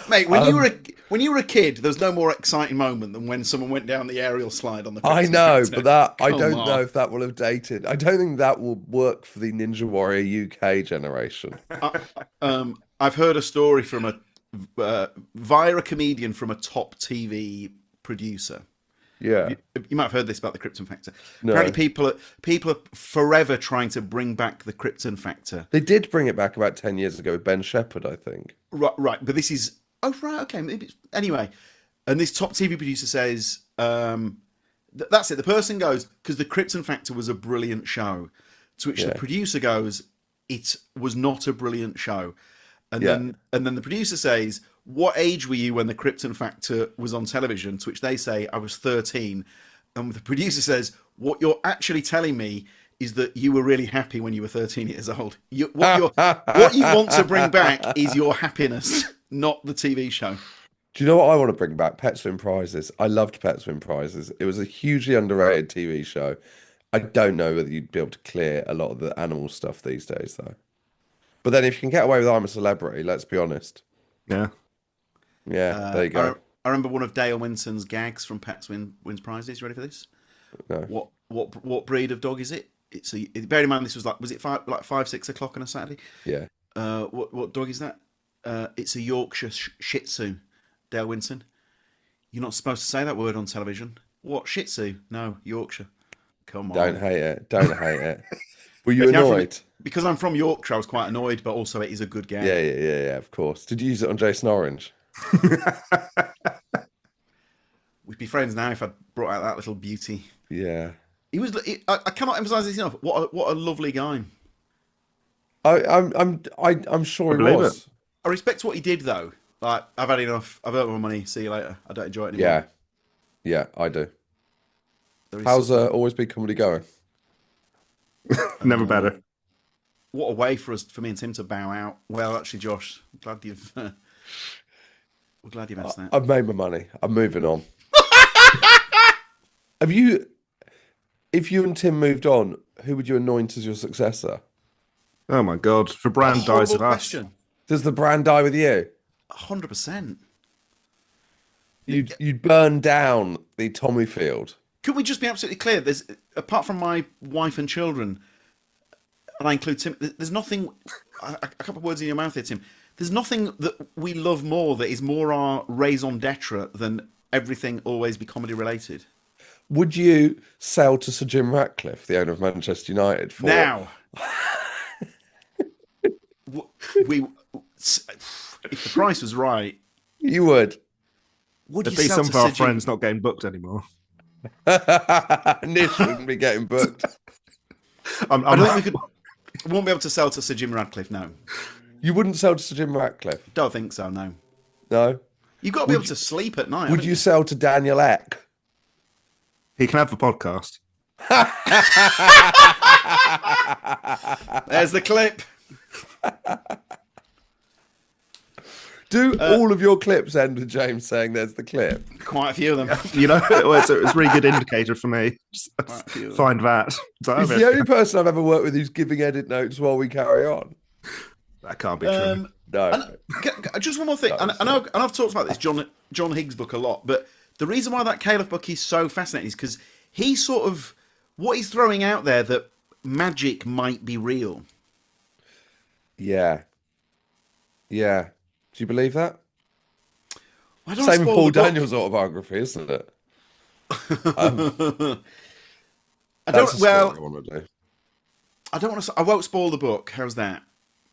Mate, when you were a kid, there was no more exciting moment than when someone went down the aerial slide on the Krypton I know, Factor. but that I Come don't on. know if that will have dated. I don't think that will work for the Ninja Warrior UK generation. I've heard a story from via a comedian from a top TV producer. Yeah. You might have heard this about the Krypton Factor. No. Apparently, people are forever trying to bring back the Krypton Factor. They did bring it back about 10 years ago with Ben Shepherd, I think. Right. But this is okay. Maybe anyway. And this top TV producer says, "That's it." The person goes, because the Krypton Factor was a brilliant show. To which the producer goes, "It was not a brilliant show." And then the producer says, "What age were you when the Krypton Factor was on television?" To which they say, "I was 13." And the producer says, "What you're actually telling me is that you were really happy when you were 13 years old. What you want to bring back is your happiness, not the TV show." Do you know what I want to bring back? Pets Win Prizes. I loved Pets Win Prizes. It was a hugely underrated TV show. I don't know whether you'd be able to clear a lot of the animal stuff these days, though. But then if you can get away with I'm a Celebrity, let's be honest. Yeah. Yeah, there you go. I remember one of Dale Winston's gags from Pets Wins Prizes. You ready for this? No. What breed of dog is it? Bear in mind this was it 5, 6 o'clock on a Saturday? Yeah. What dog is that? It's a Yorkshire Shih Tzu. Dale Winston. You're not supposed to say that word on television. What, Shih Tzu? No, Yorkshire. Come on. Don't hate it. Don't hate it. Were you annoyed? Because I'm from Yorkshire, I was quite annoyed, but also it is a good gag. Yeah, of course. Did you use it on Jason Orange? We'd be friends now if I'd brought out that little beauty. Yeah. I cannot emphasise this enough. What a lovely guy. I'm sure he was. I respect what he did though. Like, I've had enough. I've earned my money. See you later. I don't enjoy it anymore. Yeah, I do. How's Always Be Comedy going? Never better. What a way for me and Tim to bow out. Well, actually, Josh, we're glad you've asked that. I've made my money. I'm moving on. If you and Tim moved on, who would you anoint as your successor? Oh my God! The brand dies with us. Question. Does the brand die with you? 100%. You'd burn down the Tommy Field. Could we just be absolutely clear? There's, apart from my wife and children, and I include Tim, there's nothing, a couple of words in your mouth here, Tim. There's nothing that we love more that is more our raison d'etre than everything always be comedy related. Would you sell to Sir Jim Ratcliffe, the owner of Manchester United? Now, if the price was right, you would. Would There'd you be sell some to of our Sir Jim? friends not getting booked anymore. Nish wouldn't be getting booked. I don't think we won't be able to sell to Sir Jim Radcliffe, no. You wouldn't sell to Sir Jim Ratcliffe? Don't think so, no. No? You've got to be able to sleep at night. Would you sell to Daniel Eck? He can have the podcast. There's the clip. Do all of your clips end with James saying there's the clip? Quite a few of them. You know, it's a really good indicator for me. Just find that. He's the only person I've ever worked with who's giving edit notes while we carry on. That can't be true. No. Just one more thing. And I've talked about this John Higgs book a lot, but the reason why that Caliph book is so fascinating is because he sort of, what he's throwing out there that magic might be real. Yeah. Yeah. Do you believe that? I don't Same with spoil Paul the book. Daniels' autobiography, isn't it? I don't. Well, I want to do. I don't want to. I won't spoil the book. How's that?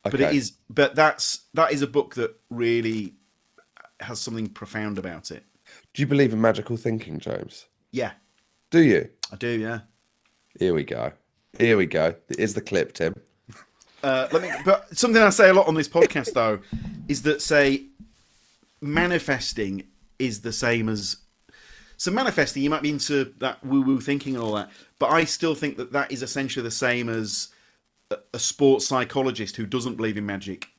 Okay. But it is. But that is a book that really has something profound about it. Do you believe in magical thinking, James? Yeah, Do you? I do. Yeah. Here we go. Here we go. Here's the clip, Tim. But something I say a lot on this podcast though is that say manifesting is the same as. So manifesting, you might be into that woo-woo thinking and all that, but I still think that is essentially the same as a sports psychologist who doesn't believe in magic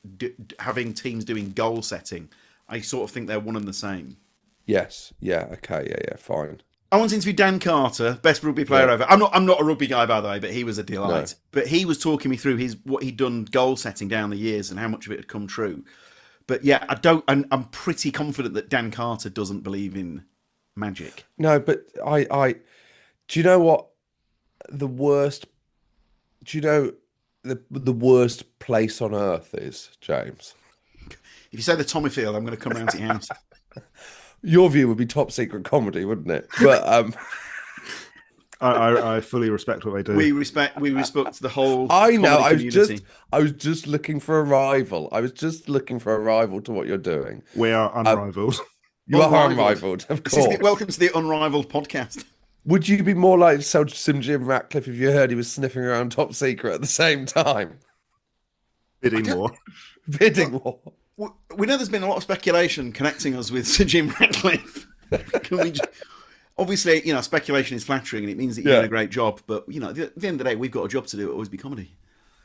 having teams doing goal setting. I sort of think they're one and the same. Yes. Yeah. Okay. Yeah. Fine. I want to interview Dan Carter, best rugby player ever. I'm not a rugby guy, by the way, but he was a delight. No. But he was talking me through what he'd done goal setting down the years and how much of it had come true. But yeah, I'm pretty confident that Dan Carter doesn't believe in magic. No, but I do you know what the worst? Do you know the worst place on earth is, James? If you say the Tommy Field, I'm going to come round to your house. Your view would be top secret comedy, wouldn't it? But I fully respect what they do. We respect the whole. I know. Community. I was just looking for a rival. I was just looking for a rival to what you're doing. We are unrivaled. You are unrivaled, of course. Welcome to the Unrivaled podcast. Would you be more likely to sell to Sim Jim Ratcliffe if you heard he was sniffing around top secret at the same time? Bidding war. Bidding war. We know there's been a lot of speculation connecting us with Sir Jim Ratcliffe. Obviously, speculation is flattering and it means that you're doing a great job. But, at the end of the day, we've got a job to do at Always Be Comedy.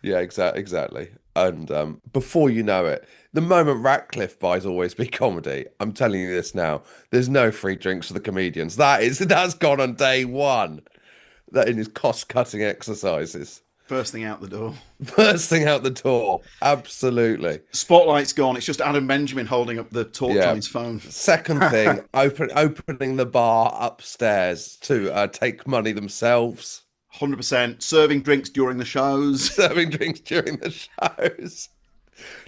Yeah, exactly. And before you know it, the moment Ratcliffe buys Always Be Comedy, I'm telling you this now, there's no free drinks for the comedians. That's gone on day one. That in his cost-cutting exercises. First thing out the door. First thing out the door. Absolutely. Spotlight's gone. It's just Adam Benjamin holding up the torch on his phone. Second thing, opening the bar upstairs to take money themselves. 100%. Serving drinks during the shows. Serving drinks during the shows.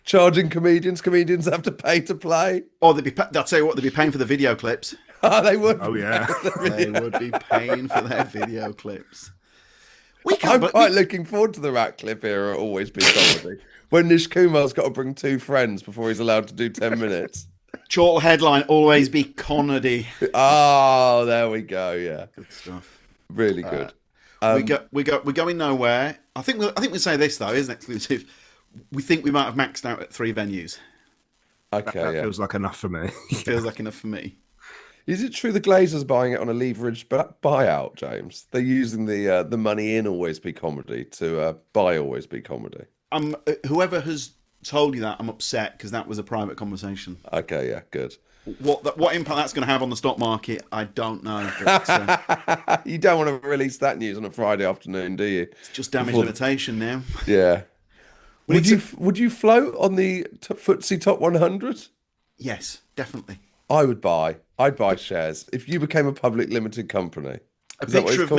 Charging comedians. Comedians have to pay to play. Oh, I'll tell you what, they'd be paying for the video clips. Oh, they would. Oh, yeah. They would be paying for their video clips. I'm quite looking forward to the Ratcliffe era at Always Be Comedy. When Nish Kumar's got to bring 2 friends before he's allowed to do 10 minutes. Chortle headline, Always Be Comedy. Oh, there we go, yeah. Good stuff. Really good. We're going nowhere. I think we'll say this, though, isn't exclusive. We think we might have maxed out at 3 venues. Okay, that feels like enough for me. Feels like enough for me. Is it true the Glazers buying it on a leveraged buyout, James? They're using the money in Always Be Comedy to buy Always Be Comedy. Whoever has told you that, I'm upset because that was a private conversation. Okay, yeah, good. What impact that's going to have on the stock market, I don't know. But, You don't want to release that news on a Friday afternoon, do you? it's just damage limitation now. Yeah. Would you float on the FTSE Top 100? Yes, definitely. I'd buy shares if you became a public limited company. A picture of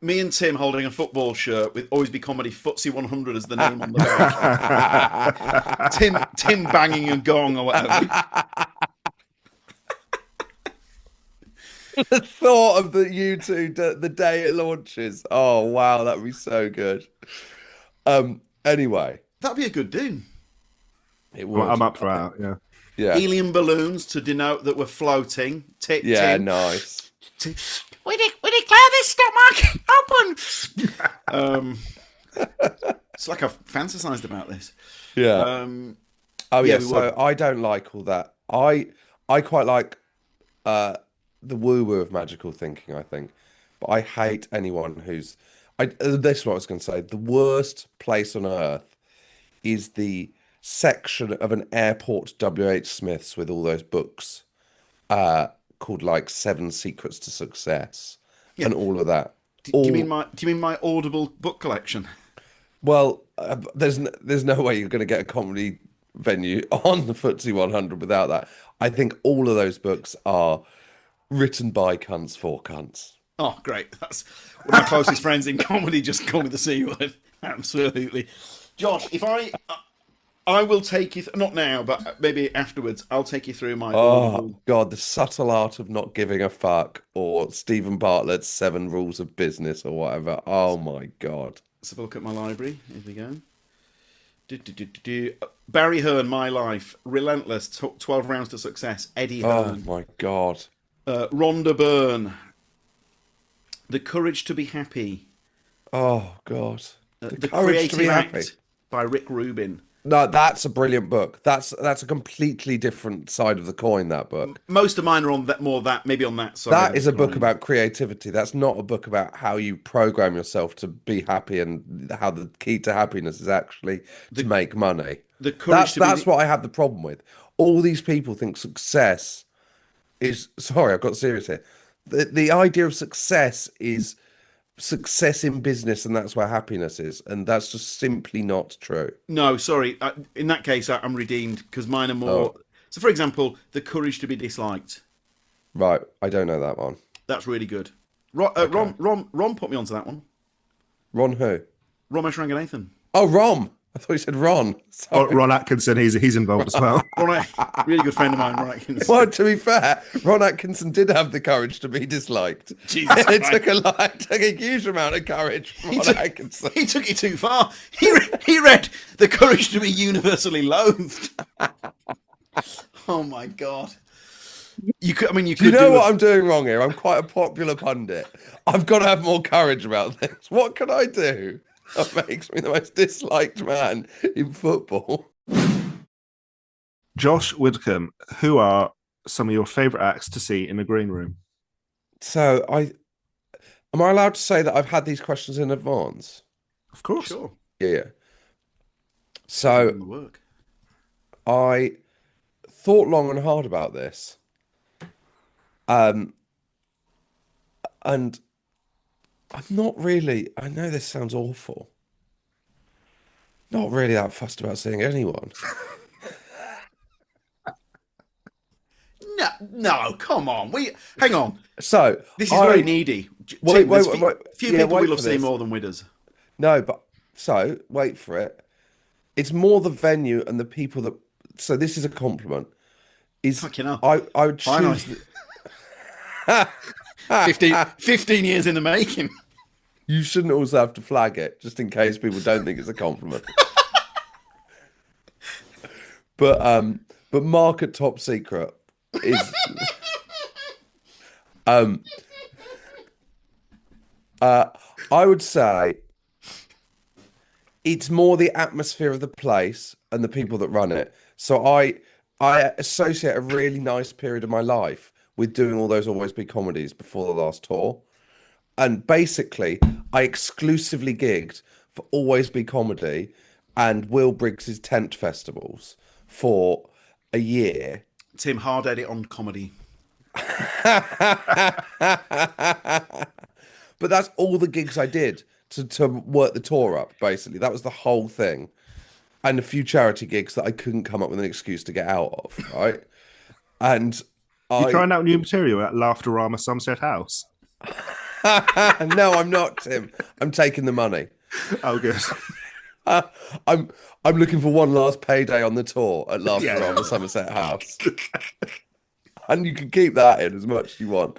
me and Tim holding a football shirt with Always Be Comedy FTSE 100 as the name on the back. Tim banging a gong or whatever. The thought of you two the day it launches. Oh wow, that'd be so good. Anyway, That'd be a good do. it would. I'm up for that. Yeah. Yeah. Helium balloons to denote that we're floating. Yeah, Tim. nice. We declare this stock market open. It's like I've fantasized about this. Yeah. Oh yeah, yeah. we So would. I don't like all that. I quite like the woo woo of magical thinking. I think, but I hate anyone who's. This is what I was going to say. The worst place on earth is the section of an airport WH Smith's with all those books called like 7 Secrets to Success and all of that. Do you mean my Audible book collection? Well, there's no way you're going to get a comedy venue on the FTSE 100 without that. I think all of those books are written by cunts for cunts. Oh, great. That's one of my closest friends in comedy just call me the C word. Absolutely. Josh, if I will take you, not now, but maybe afterwards, I'll take you through my... Oh, God, the subtle art of not giving a fuck, or Stephen Bartlett's 7 Rules of Business, or whatever. Oh, my God. Let's have a look at my library. Here we go. Barry Hearn, My Life. Relentless, 12 Rounds to Success. Eddie Hearn. Oh, my God. Rhonda Byrne. The Courage to be Happy. Oh, God. The Courage to be Creative Happy. Act by Rick Rubin. No, that's a brilliant book. That's a completely different side of the coin, that book. Most of mine are on that, maybe on that side. That is a book about creativity. That's not a book about how you program yourself to be happy and how the key to happiness is actually to make money. That's what I have the problem with. All these people think success is... Sorry, I've got serious here. The idea of success is success in business, and that's where happiness is, and that's just simply not true. No, sorry. In that case, I'm redeemed because mine are more. So, for example, The Courage to be Disliked. Right, I don't know that one. That's really good. Ron put me onto that one. Ron who? Ramesh Ranganathan. Oh, Rom. I thought you said Ron. Oh, Ron Atkinson, he's involved as well. Really good friend of mine, Ron Atkinson. Well, to be fair, Ron Atkinson did have the courage to be disliked. Jesus it Christ. took a huge amount of courage from Ron Atkinson. He took it too far. He read The Courage to be Universally Loathed. Oh my God. You could. Do you know what I'm doing wrong here? I'm quite a popular pundit. I've got to have more courage about this. What can I do that makes me the most disliked man in football? Josh Widdicombe, who are some of your favourite acts to see in a green room? So am I allowed to say that I've had these questions in advance? Of course. Sure. Yeah. So I thought long and hard about this. And I'm not really, I know this sounds awful, not really that fussed about seeing anyone. No, come on. Hang on. So This is very needy. Wait. Few people we love seeing more than Widders. No, but so wait for it. It's more the venue and the people that. So this is a compliment. Fucking hell. I would choose. 15 years in the making. You shouldn't also have to flag it, just in case people don't think it's a compliment. But Market Top Secret is. I would say it's more the atmosphere of the place and the people that run it. So I associate a really nice period of my life with doing all those Always Be comedies before the last tour. And basically, I exclusively gigged for Always Be Comedy and Will Briggs's tent festivals for a year. Tim, hard edit on comedy. But that's all the gigs I did to work the tour up, basically. That was the whole thing. And a few charity gigs that I couldn't come up with an excuse to get out of, right? And You're trying out new material at Laughterama Somerset House? No, I'm not, Tim. I'm taking the money. Oh, good. I'm looking for one last payday on the tour at Laughterama Somerset House. And you can keep that in as much as you want.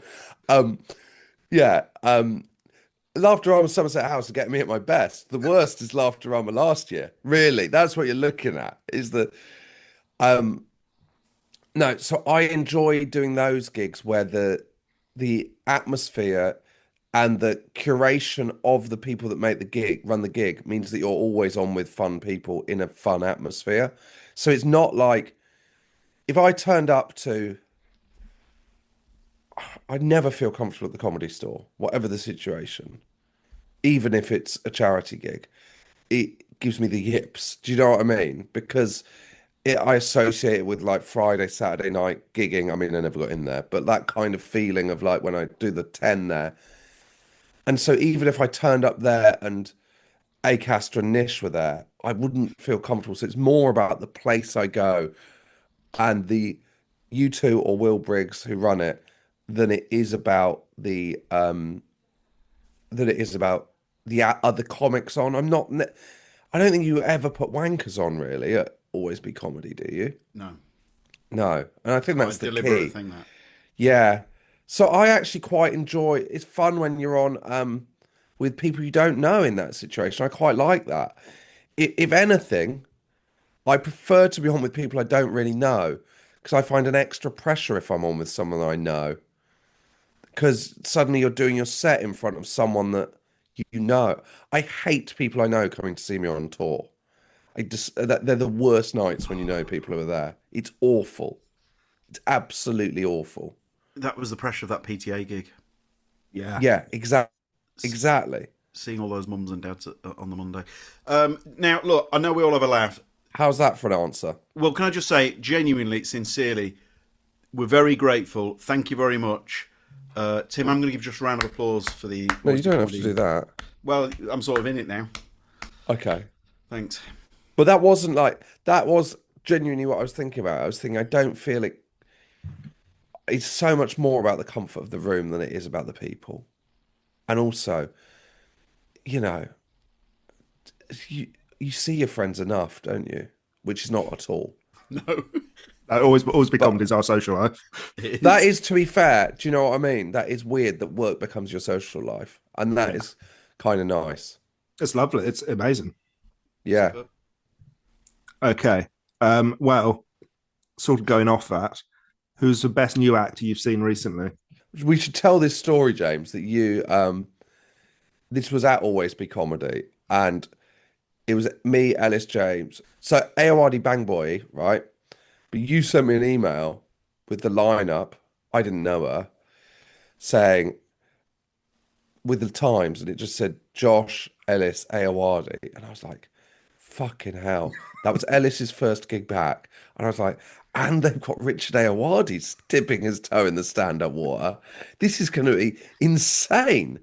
Laughterama Somerset House is getting me at my best. The worst is Laughterama last year. Really, that's what you're looking at. Is the no? So I enjoy doing those gigs where the atmosphere and the curation of the people that make the gig, run the gig, means that you're always on with fun people in a fun atmosphere. So it's not like if I turned up to. I never feel comfortable at the Comedy Store, whatever the situation. Even if it's a charity gig, it gives me the yips. Do you know what I mean? Because I associate it with like Friday, Saturday night gigging. I mean, I never got in there, but that kind of feeling of like when I do the 10 there. And so even if I turned up there and Acaster and Nish were there, I wouldn't feel comfortable. So it's more about the place I go and the U2 or Will Briggs who run it than it is about the other comics on. I don't think you ever put wankers on really at Always Be Comedy, do you? No. And I think that's the deliberate key. thing, that. Yeah. So I actually quite enjoy. It's fun when you're on with people you don't know in that situation. I quite like that. If anything, I prefer to be on with people I don't really know because I find an extra pressure if I'm on with someone I know. Because suddenly you're doing your set in front of someone that you know. I hate people I know coming to see me on tour. They're the worst nights when you know people who are there. It's awful. It's absolutely awful. That was the pressure of that PTA gig. Yeah, exactly. Seeing all those mums and dads on the Monday. Now, look, I know we all have a laugh. How's that for an answer? Well, can I just say, genuinely, sincerely, we're very grateful. Thank you very much. Tim, I'm going to give just a round of applause for the... No, you don't have to do that. Well, I'm sort of in it now. Okay. Thanks. But that wasn't like... That was genuinely what I was thinking about. I was thinking, I don't feel it... It's so much more about the comfort of the room than it is about the people. And also, you know, you see your friends enough, don't you? Which is not at all. No. That always becomes our social life. That is, to be fair, do you know what I mean? That is weird that work becomes your social life. And that is kind of nice. It's lovely. It's amazing. Yeah. Okay. Well, sort of going off that, who's the best new actor you've seen recently? We should tell this story, James, that you... this was at Always Be Comedy. And it was me, Ellis James. So, Aoadi Bang Boy, right? But you sent me an email with the lineup. I didn't know her, saying with the times, and it just said Josh, Ellis, Aoadi, and I was like, "Fucking hell!" That was Ellis's first gig back, and I was like, "And they've got Richard Aoadi dipping his toe in the stand-up water. This is going to be insane.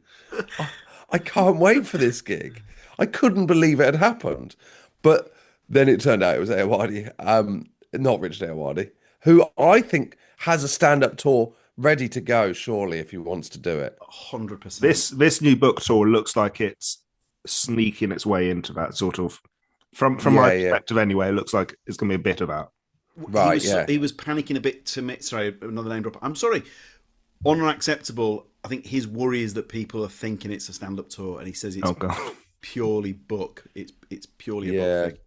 I can't wait for this gig." I couldn't believe it had happened, but then it turned out it was Aoadi. Not Richard Aoadi, who I think has a stand-up tour ready to go, surely, if he wants to do it. 100%. This new book tour looks like it's sneaking its way into that sort of... From my perspective anyway, it looks like it's going to be a bit of that. Right, He was panicking a bit to me. Sorry, another name drop. I'm sorry. Unacceptable. I think his worry is that people are thinking it's a stand-up tour, and he says it's purely book. It's purely a book thing.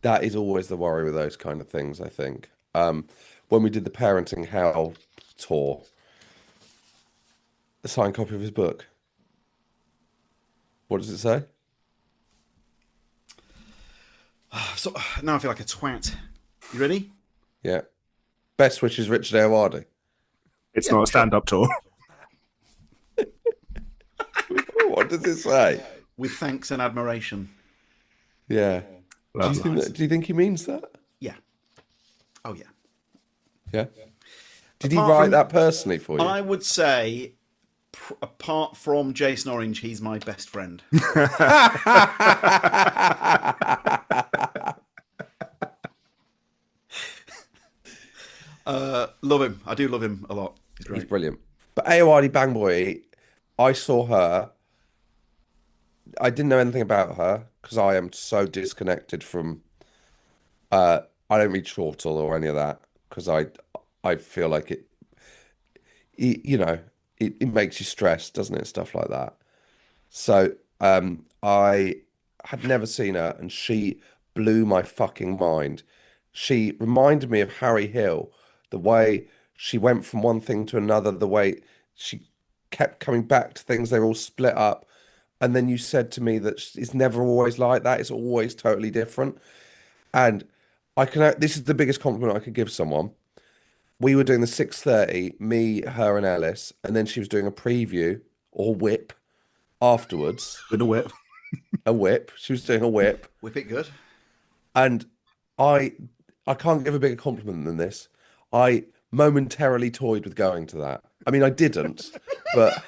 That is always the worry with those kind of things, I think. When we did the Parenting Hell tour, a signed copy of his book. What does it say? So, now I feel like a twat. You ready? Yeah. Best wishes, Richard Aoadi. It's not a stand-up tour. What does it say? With thanks and admiration. Yeah. Do you think he means that? Yeah. Oh, yeah. Yeah. Did he Apart write from- that personally for you? I would say, apart from Jason Orange, he's my best friend. Love him. I do love him a lot. He's great. He's brilliant. But Aoadi Bangboy, I saw her. I didn't know anything about her because I am so disconnected from. I don't read Chortle or any of that because I feel like it makes you stressed, doesn't it? Stuff like that. So I had never seen her, and she blew my fucking mind. She reminded me of Harry Hill, the way she went from one thing to another, the way she kept coming back to things. They were all split up. And then you said to me that it's never always like that. It's always totally different. And this is the biggest compliment I could give someone. We were doing the 6:30, me, her and Ellis, and then she was doing a preview or whip afterwards. With a whip. A whip. She was doing a whip. Whip it good. And I can't give a bigger compliment than this. I momentarily toyed with going to that. I mean, I didn't, but...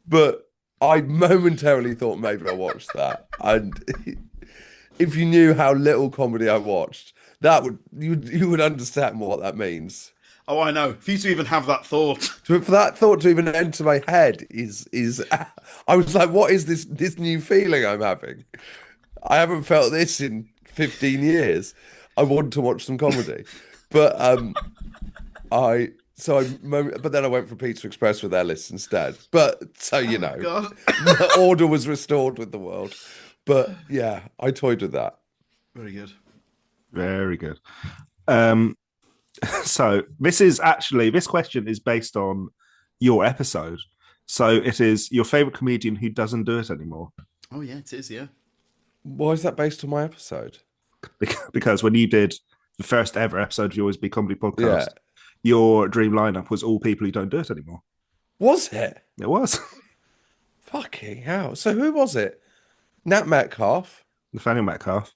But I momentarily thought maybe I watched that. And if you knew how little comedy I watched, you would understand what that means. Oh, I know. For you to even have that thought. For that thought to even enter my head is I was like, what is this new feeling I'm having? I haven't felt this in 15 years. I want to watch some comedy. But but then I went for Pizza Express with Ellis instead. But so you know, the order was restored with the world. But yeah, I toyed with that. Very good. Very good. So this question is based on your episode. So it is your favorite comedian who doesn't do it anymore. Oh yeah, it is. Yeah. Why is that based on my episode? Because when you did the first ever episode of the Always Be Comedy podcast, Yeah. Your dream lineup was all people who don't do it anymore. Was it? It was. Fucking hell. So who was it? Nat Metcalf. Nathaniel Metcalf.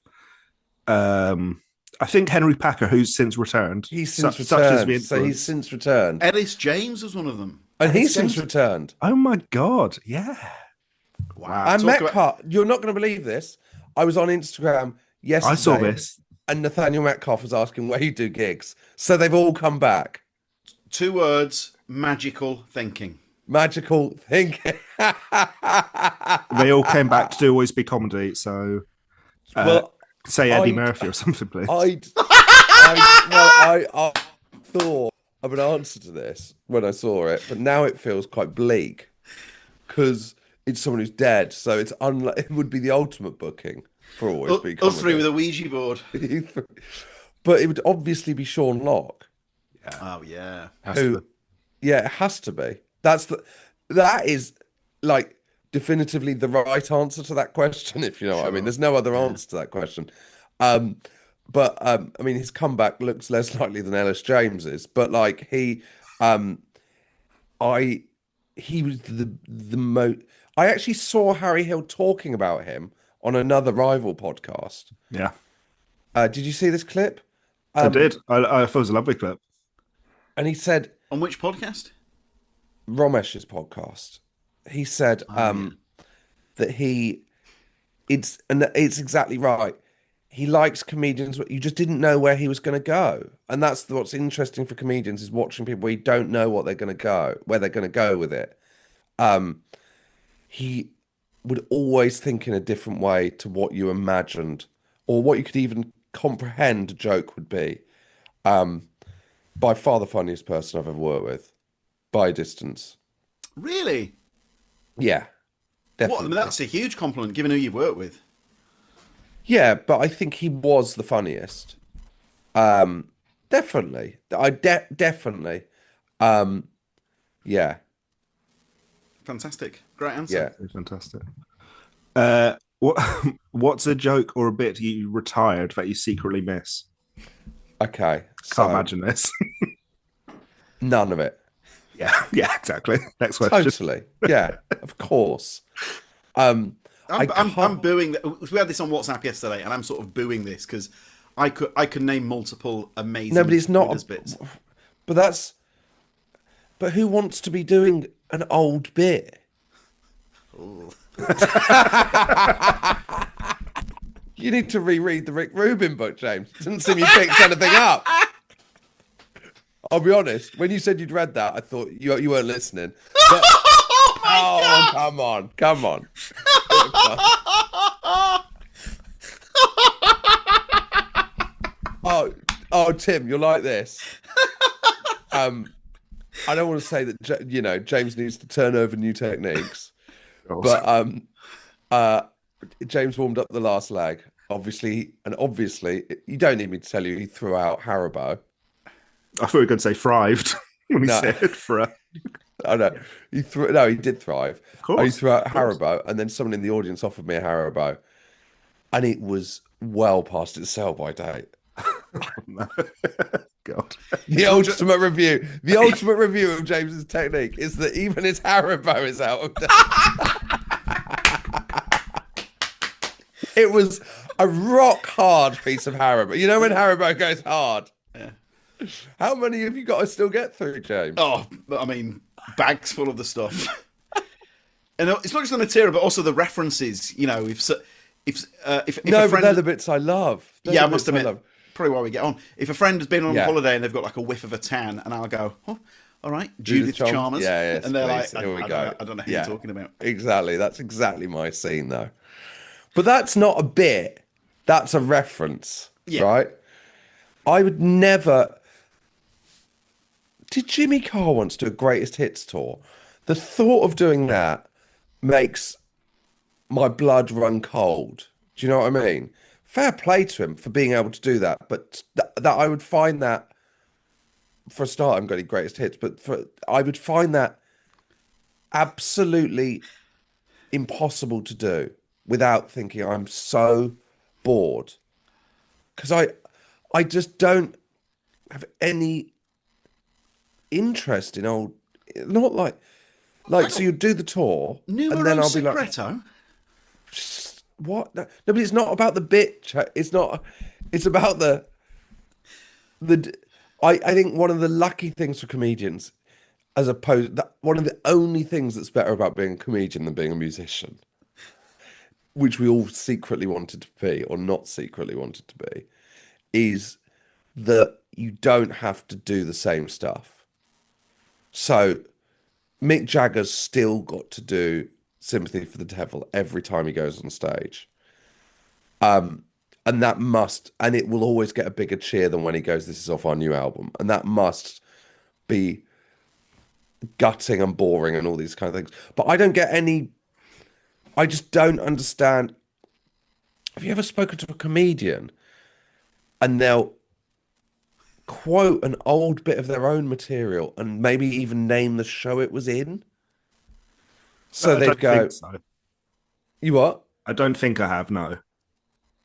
I think Henry Packer, who's since returned. He's since returned. He's since returned. Ellis James was one of them. And he's since returned. Oh my God. Yeah. Wow. And Metcalf, you're not going to believe this. I was on Instagram yesterday. I saw this. And Nathaniel Metcalf was asking where you do gigs. So they've all come back. 2 words, magical thinking. Magical thinking. They all came back to do Always Be Comedy. So say Eddie Murphy or something, please. I thought of an answer to this when I saw it, but now it feels quite bleak because it's someone who's dead. So it would be the ultimate booking for Always Be Comedy. Us three with a Ouija board. But it would obviously be Sean Locke. Yeah. Oh yeah. Yeah, it has to be. That is like definitively the right answer to that question, if you know what I mean. There's no other answer to that question. But I mean, his comeback looks less likely than Ellis James's. But like he was the most. I actually saw Harry Hill talking about him on another rival podcast. Yeah. Did you see this clip? I did. I thought it was a lovely clip. And he said, on which podcast? Romesh's podcast. He said that it's exactly right. He likes comedians, but you just didn't know where he was going to go. And that's what's interesting for comedians, is watching people where you don't know where they're going to go with it. He would always think in a different way to what you imagined or what you could even comprehend a joke would be. By far the funniest person I've ever worked with, by a distance. Really? Yeah, definitely. What? I mean, that's a huge compliment, given who you've worked with. Yeah, but I think he was the funniest. Definitely. Definitely. Yeah. Fantastic. Great answer. Yeah. Fantastic. What what's a joke or a bit you retired that you secretly miss? Okay, Can't imagine this. none of it. Yeah, exactly. Next question. Totally. Yeah, of course. I I'm can't. booing. We had this on WhatsApp yesterday, and I'm sort of booing this because I could name multiple amazing. No, but it's not. Widders bits. But who wants to be doing an old bit? You need to reread the Rick Rubin book, James. It doesn't seem you picked anything up. I'll be honest. When you said you'd read that, I thought you weren't listening. But, oh, come on. Oh, Tim, you're like this. I don't want to say that James needs to turn over new techniques, but James warmed up the last leg, obviously, you don't need me to tell you he threw out Haribo. I thought you were going to say thrived when he said for. I know he did thrive. Of course, he threw out Haribo, and then someone in the audience offered me a Haribo, and it was well past its sell-by date. God. The ultimate review of James's technique is that even his Haribo is out of date. It was a rock hard piece of Haribo. You know when Haribo goes hard? Yeah. How many have you got to still get through, James? Oh, I mean, bags full of the stuff. And it's not just the material, but also the references. You know, if a friend... but they're the bits I love. I must admit, probably why we get on. If a friend has been on holiday and they've got like a whiff of a tan, and I'll go, oh, all right, Judith Chalmers. Yeah, and they're please. like, I don't know who you're talking about. Exactly. That's exactly my scene, though. But that's not a bit. That's a reference, right? I would never... Did Jimmy Carr once do a greatest hits tour? The thought of doing that makes my blood run cold. Do you know what I mean? Fair play to him for being able to do that, but that I would find that, for a start, I haven't got any greatest hits, but I would find that absolutely impossible to do without thinking I'm so bored, because I just don't have any interest in old. Not like so you do the tour Numero and then I'll secreto? be like, what? No, but it's not about the bit. It's not. It's about the. I think one of the lucky things for comedians, as opposed that one of the only things that's better about being a comedian than being a musician, which we all secretly wanted to be or not secretly wanted to be, is that you don't have to do the same stuff. So Mick Jagger's still got to do Sympathy for the Devil every time he goes on stage. And it will always get a bigger cheer than when he goes, this is off our new album. And that must be gutting and boring and all these kind of things. But I just don't understand. Have you ever spoken to a comedian and they'll quote an old bit of their own material and maybe even name the show it was in? So they'd go, so. You what? I don't think I have, no.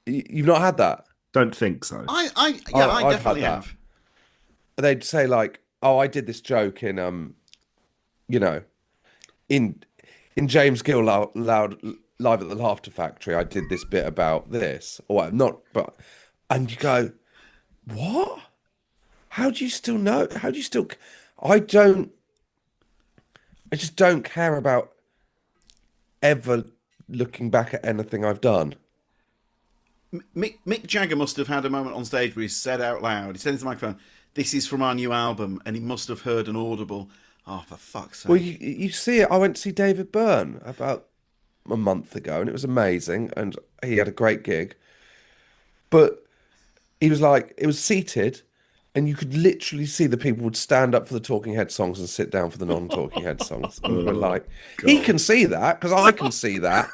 You've not had that? Don't think so. I definitely have. They'd say like, oh, I did this joke in in James Gill Live at the Laughter Factory. I did this bit about this, or not, but, and you go, what? How do you still know? How do you still? I just don't care about ever looking back at anything I've done. Mick Jagger must have had a moment on stage where he said out loud, he said into the microphone, this is from our new album, and he must have heard an audible, oh, for fuck's sake. Well, you see it. I went to see David Byrne about a month ago, and it was amazing, and he had a great gig. But he was like, it was seated, and you could literally see the people would stand up for the Talking Head songs and sit down for the non-Talking Head songs. And we're like, God. He can see that, because I can see that.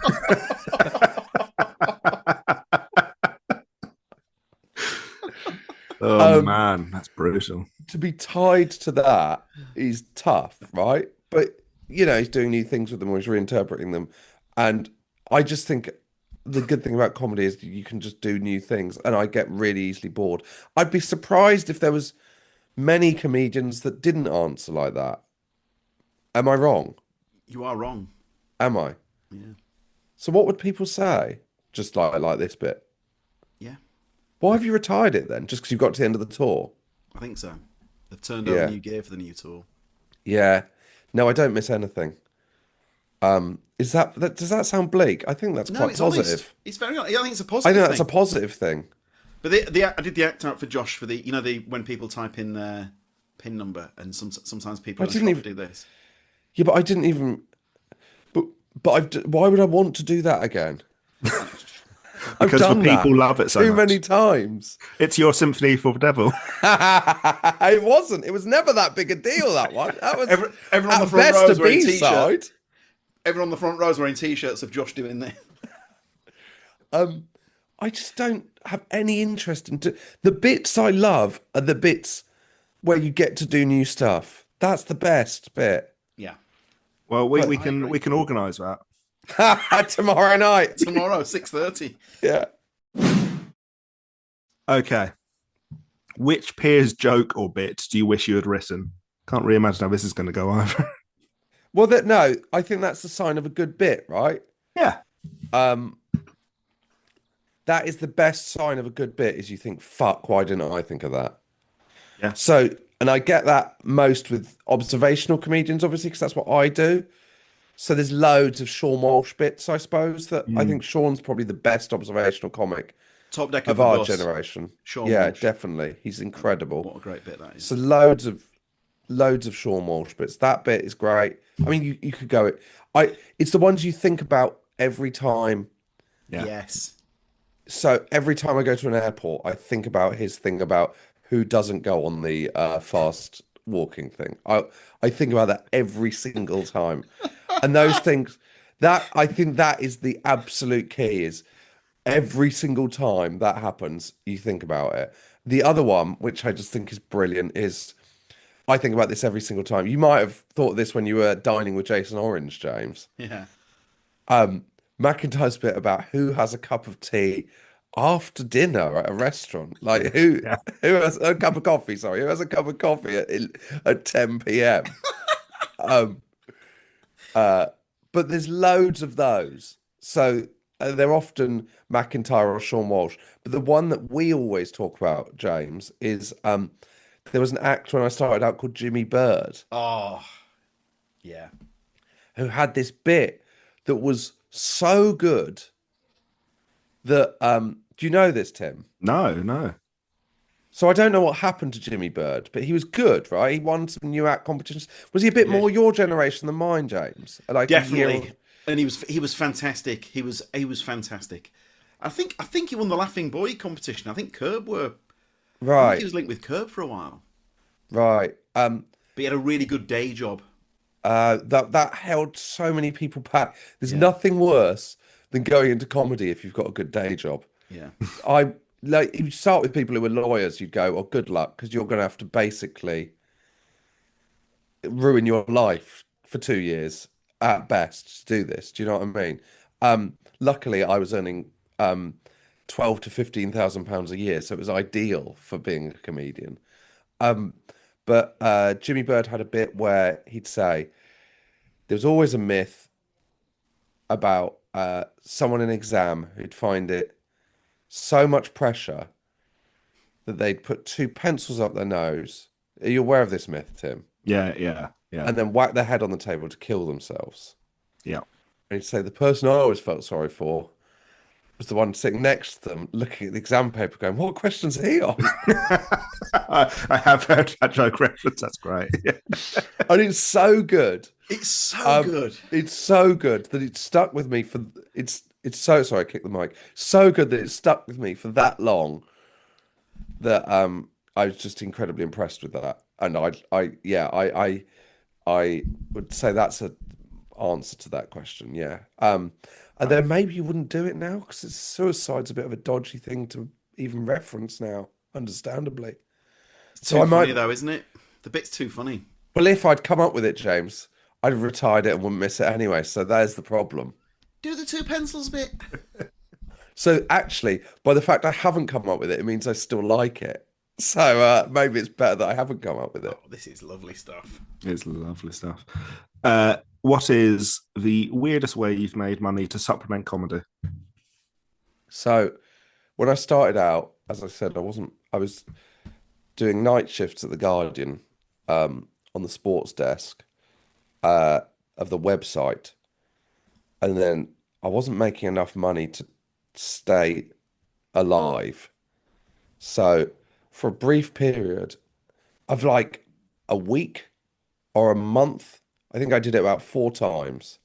Oh, man, that's brutal. To be tied to that is tough, right? But, he's doing new things with them, or he's reinterpreting them. And I just think the good thing about comedy is you can just do new things, and I get really easily bored. I'd be surprised if there was many comedians that didn't answer like that. Am I wrong? You are wrong. Am I? Yeah. So what would people say? Just like this bit. Yeah. Why have you retired it then? Just because you've got to the end of the tour? I think so. They've turned over new gear for the new tour. Yeah. No, I don't miss anything. Does that sound bleak? I think that's quite it's positive. Honest. It's very honest. I think it's a I positive think that's thing. a positive thing. But I did the act out for Josh for the when people type in their PIN number, and sometimes people do this. Yeah, but I didn't even. But why would I want to do that again? Because the people love it so much. Too many times. It's your sympathy for the devil. It wasn't. It was never that big a deal, that one. That was everyone on the front rows wearing t-shirts. Everyone on the front rows wearing t-shirts of Josh doing this. I just don't have any interest in the bits I love are the bits where you get to do new stuff. That's the best bit. Yeah. Well, we can organise that. Tomorrow night. Tomorrow, 6:30. Yeah. Okay. Which Piers joke or bit do you wish you had written? Can't really imagine how this is going to go either. Well, no, I think that's the sign of a good bit, right? Yeah. That is the best sign of a good bit, is you think, fuck, why didn't I think of that? Yeah. So, and I get that most with observational comedians, obviously, because that's what I do. So there's loads of Sean Walsh bits, I suppose, that I think Sean's probably the best observational comic Top deck of our generation. Sean Walsh. Walsh. Definitely. He's incredible. What a great bit that is. So loads of Sean Walsh bits. That bit is great. I mean, you could go it's the ones you think about every time. Yeah. Yes. So every time I go to an airport, I think about his thing about who doesn't go on the fast walking thing. I think about that every single time. And those things, that I think that is the absolute key, is every single time that happens, you think about it. The other one, which I just think is brilliant, is I think about this every single time. You might have thought this when you were dining with Jason Orange, James. Yeah. McIntyre's bit about who has a cup of tea after dinner at a restaurant. Like who has a cup of coffee, sorry, who has a cup of coffee at 10 p.m. But there's loads of those. So they're often McIntyre or Sean Walsh. But the one that we always talk about, James, is there was an actor when I started out called Jimmy Bird. Oh, yeah. Who had this bit that was so good that do you know this, Tim? No. So I don't know what happened to Jimmy Bird, but he was good, right? He won some new act competitions. Was he a bit more your generation than mine, James? Like definitely. And he was fantastic. He was fantastic. I think he won the Laughing Boy competition. I think Curb were right. I think he was linked with Curb for a while. Right. But he had a really good day job. That held so many people back. There's nothing worse than going into comedy if you've got a good day job. Yeah. You start with people who are lawyers, you'd go, oh, good luck, because you're going to have to basically ruin your life for 2 years at best to do this. Do you know what I mean? Luckily, I was earning 12 to 15,000 pounds a year, so it was ideal for being a comedian. But Jimmy Bird had a bit where he'd say there was always a myth about someone in an exam who'd find it so much pressure that they'd put 2 pencils up their nose. Are you aware of this myth, Tim? Yeah. And then whack their head on the table to kill themselves. Yeah. And he'd say the person I always felt sorry for was the one sitting next to them, looking at the exam paper, going, "What question's he on?" I have heard that joke reference. That's great. And it's so good. It's so good. It's so good that it stuck with me for it's so sorry, I kicked the mic. So good that it stuck with me for that long that I was just incredibly impressed with that. And I would say that's an answer to that question. Yeah. And then maybe you wouldn't do it now because suicide's a bit of a dodgy thing to even reference now, understandably. It's too funny though, isn't it? The bit's too funny. Well, if I'd come up with it, James, I'd have retired it and wouldn't miss it anyway. So there's the problem. Do the two pencils bit. So actually, by the fact I haven't come up with it, it means I still like it. So maybe it's better that I haven't come up with it. Oh, this is lovely stuff. It's lovely stuff. What is the weirdest way you've made money to supplement comedy? So when I started out, as I said, I was doing night shifts at The Guardian on the sports desk of the website. And then I wasn't making enough money to stay alive. So for a brief period of like a week or a month, I think I did it about 4 times.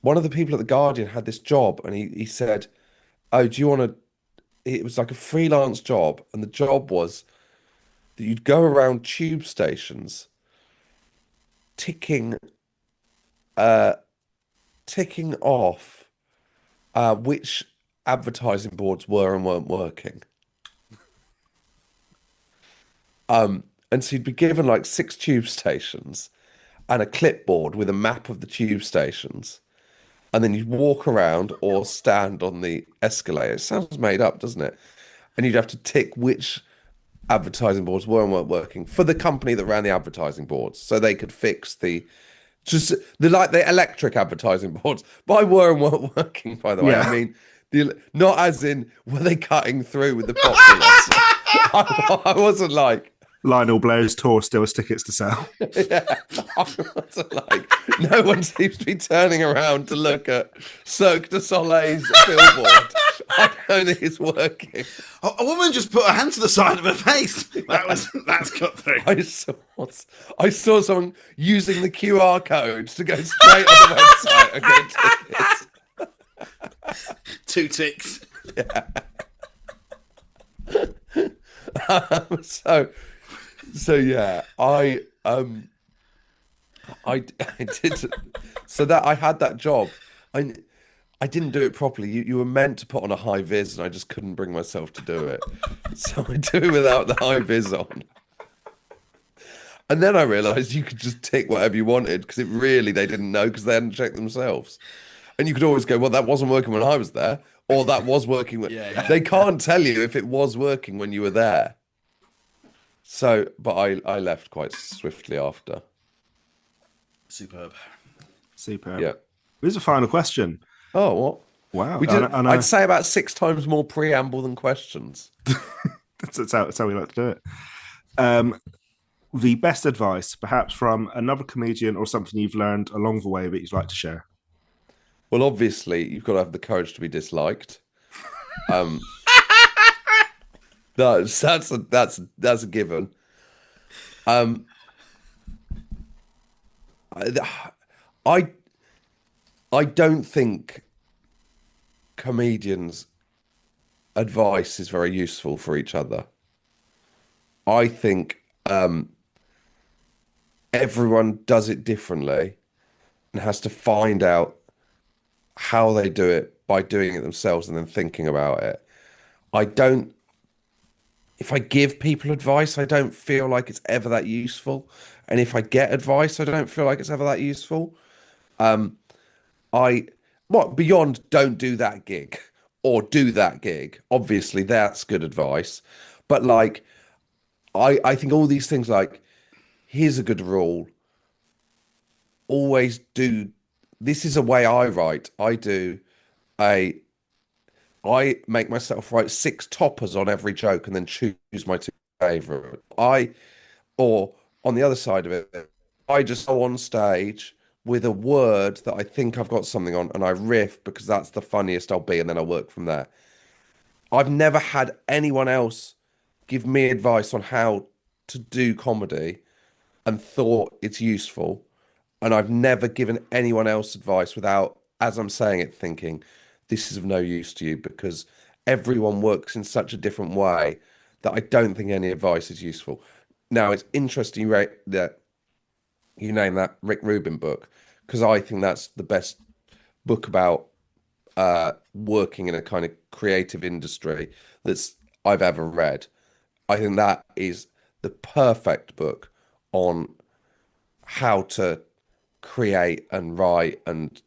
One of the people at The Guardian had this job and he said, oh, do you want to... It was like a freelance job. And the job was that you'd go around tube stations ticking off which advertising boards were and weren't working. And so you'd be given like 6 tube stations and a clipboard with a map of the tube stations. And then you'd walk around or stand on the escalator. It sounds made up, doesn't it? And you'd have to tick which advertising boards were and weren't working for the company that ran the advertising boards, so they could fix the electric advertising boards. By were and weren't working, by the way, I mean not as in were they cutting through with the populace. I wasn't like Lionel Blair's tour still has tickets to sell. Yeah, I wasn't like no one seems to be turning around to look at Cirque du Soleil's billboard. I don't think it's working. A woman just put her hand to the side of her face. That's cut through. I saw someone using the QR code to go straight on the website and get tickets. 2 ticks. Yeah. So yeah, I did. So that I had that job. I didn't do it properly. You were meant to put on a high vis, and I just couldn't bring myself to do it. So I do it without the high vis on. And then I realised you could just tick whatever you wanted because they didn't know because they hadn't checked themselves. And you could always go, well, that wasn't working when I was there, or that was working when. Yeah. They can't tell you if it was working when you were there. So, but I left quite swiftly after. Superb. Yeah. Here's a final question. Oh, what? Wow. We did. I'd say about 6 times more preamble than questions. That's how we like to do it. The best advice, perhaps from another comedian or something you've learned along the way that you'd like to share. Well, obviously, you've got to have the courage to be disliked. That's a given. I don't think comedians' advice is very useful for each other. I think everyone does it differently and has to find out how they do it by doing it themselves and then thinking about it. If I give people advice, I don't feel like it's ever that useful. And if I get advice, I don't feel like it's ever that useful. Beyond don't do that gig or do that gig. Obviously, that's good advice. But like, I think all these things like, here's a good rule. Always do. This is a way I write. I make myself write 6 toppers on every joke and then choose my 2 favorite. Or on the other side of it, I just go on stage with a word that I think I've got something on and I riff because that's the funniest I'll be and then I work from there. I've never had anyone else give me advice on how to do comedy and thought it's useful. And I've never given anyone else advice without, as I'm saying it, thinking, this is of no use to you because everyone works in such a different way that I don't think any advice is useful. Now, it's interesting that you name that Rick Rubin book because I think that's the best book about working in a kind of creative industry I've ever read. I think that is the perfect book on how to create and write and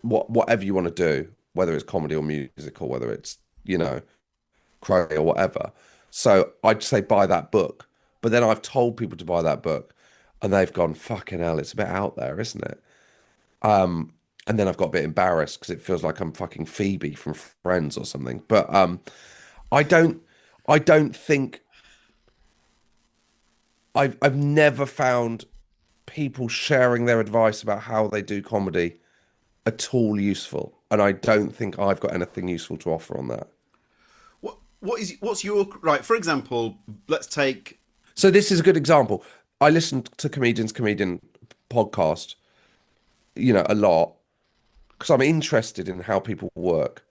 whatever you want to do, whether it's comedy or music or whether it's, you know, crowd or whatever. So I'd say buy that book. But then I've told people to buy that book and they've gone, fucking hell, it's a bit out there, isn't it? And then I've got a bit embarrassed because it feels like I'm fucking Phoebe from Friends or something. But I don't think I've never found people sharing their advice about how they do comedy at all useful. And I don't think I've got anything useful to offer on that. What's your right? For example, let's take. So this is a good example. I listened to Comedian podcast, you know, a lot because I'm interested in how people work.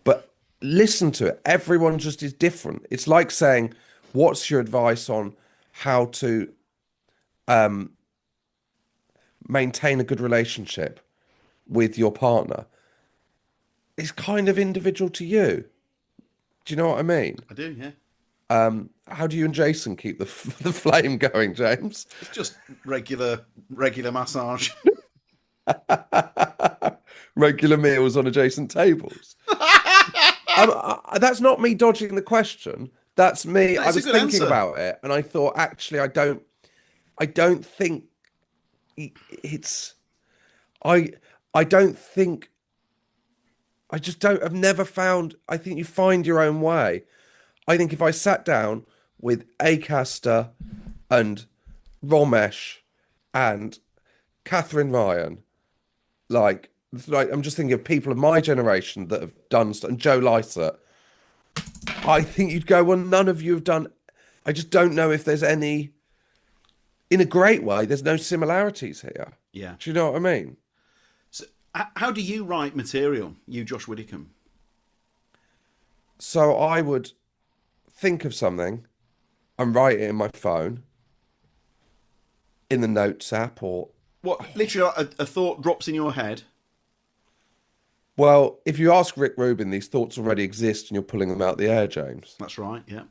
But listen to it. Everyone just is different. It's like saying, what's your advice on how to maintain a good relationship with your partner? It's kind of individual to you. Do you know what I mean? I do, yeah. How do you and Jason keep the flame going, James? It's just regular massage. Regular meals on adjacent tables. That's not me dodging the question. That's me. That's I was thinking answer. about it, and I thought, actually, I don't think it's. I don't think. I just don't. I've never found. I think you find your own way. I think if I sat down with Acaster and Romesh and Catherine Ryan, like I'm just thinking of people of my generation that have done stuff, and Joe Lycett, I think you'd go, well, none of you have done. I just don't know if there's any. In a great way, there's no similarities here. Yeah. Do you know what I mean? So, how do you write material, you, Josh Widdicombe? So I would think of something and write it in my phone, in the notes app, or What, literally a thought drops in your head? well, if you ask Rick Rubin, these thoughts already exist and you're pulling them out the air, James. That's right, yeah.